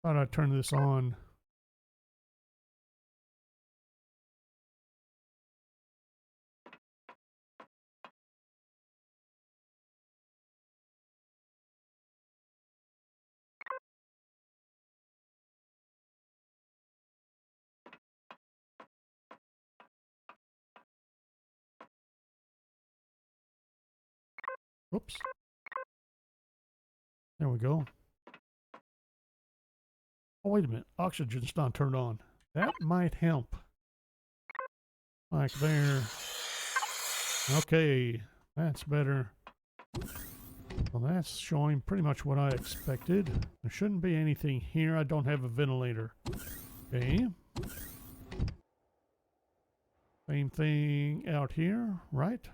thought I'd turn this on. Oops. There we go. Oh, wait a minute. Oxygen's not turned on. That might help. Like there. Okay, that's better. Well, that's showing pretty much what I expected. There shouldn't be anything here. I don't have a ventilator. Okay. Same thing out here, right?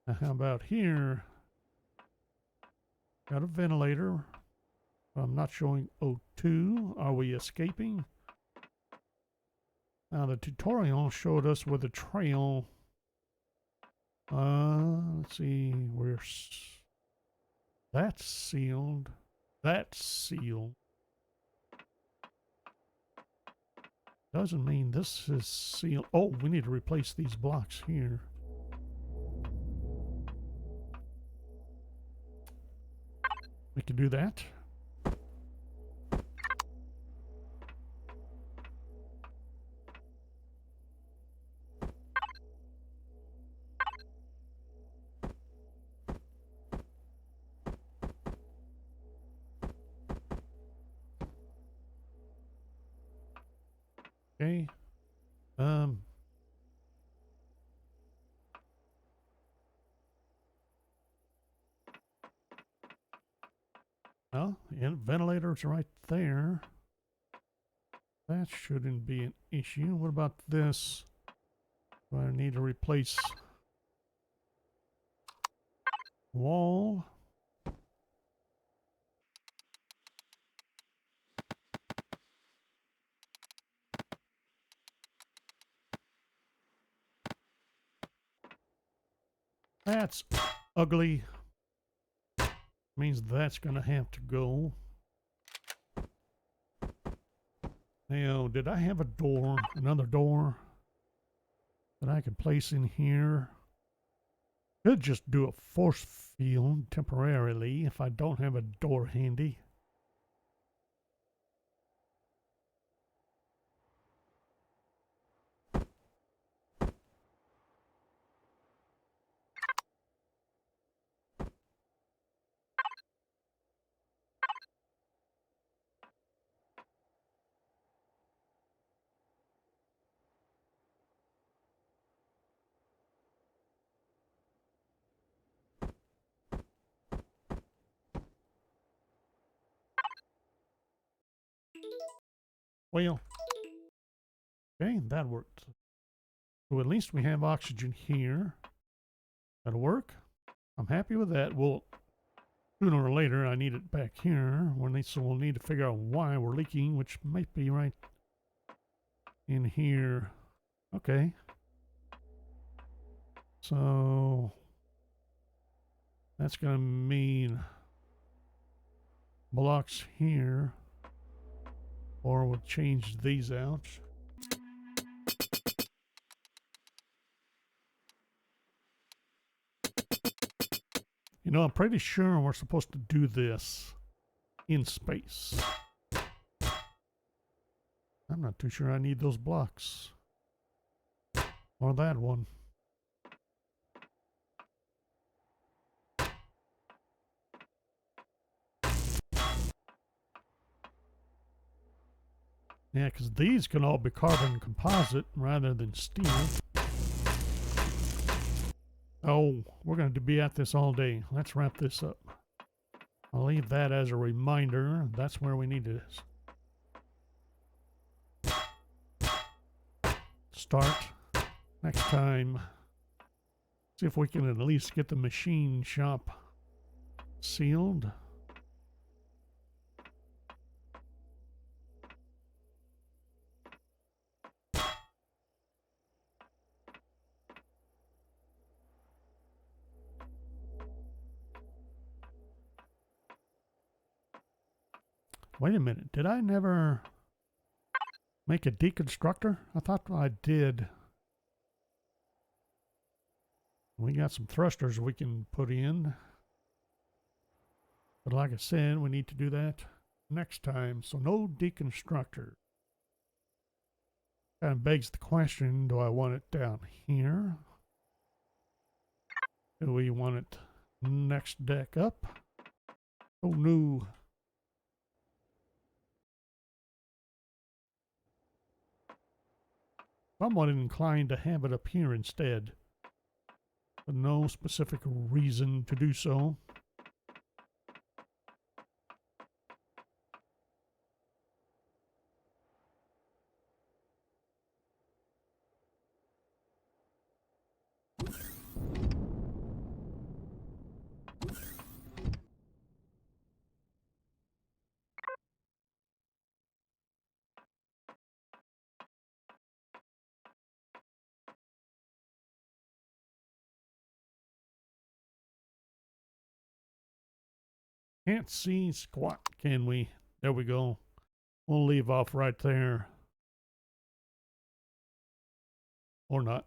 Now, how about here? Got a ventilator. I'm not showing O2. Are we escaping? Now the tutorial showed us with a trail. let's see, that's sealed. That's sealed. Doesn't mean this is sealed. Oh, we need to replace these blocks here. We can do that. Okay. Well, and ventilator's right there. That shouldn't be an issue. What about this? Do I need to replace wall? That's ugly. Means that's gonna have to go. Now, did I have a door, another door that I could place in here? Could just do a force field temporarily if I don't have a door handy. Well, okay, that worked. So at least we have oxygen here. That'll work. I'm happy with that. Well, sooner or later, I need it back here. So we'll need to figure out why we're leaking, which might be right in here. Okay. So that's going to mean blocks here, or we'll change these out. You know, I'm pretty sure we're supposed to do this in space. I'm not too sure I need those blocks. Or that one. Yeah, because these can all be carbon composite rather than steel. Oh, we're going to be at this all day. Let's wrap this up. I'll leave that as a reminder. That's where we need to start next time. See if we can at least get the machine shop sealed. Wait a minute, did I never make a deconstructor? I thought I did. We got some thrusters we can put in. But like I said, we need to do that next time. So no deconstructor. Kind of begs the question, do I want it down here? Do we want it next deck up? Oh no. Somewhat inclined to have it up here instead. But no specific reason to do so. Can't see squat, can we? There we go. We'll leave off right there. Or not.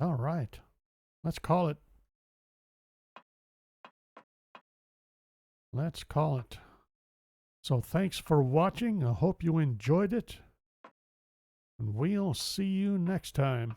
All right. Let's call it. Let's call it. So thanks for watching. I hope you enjoyed it. And we'll see you next time.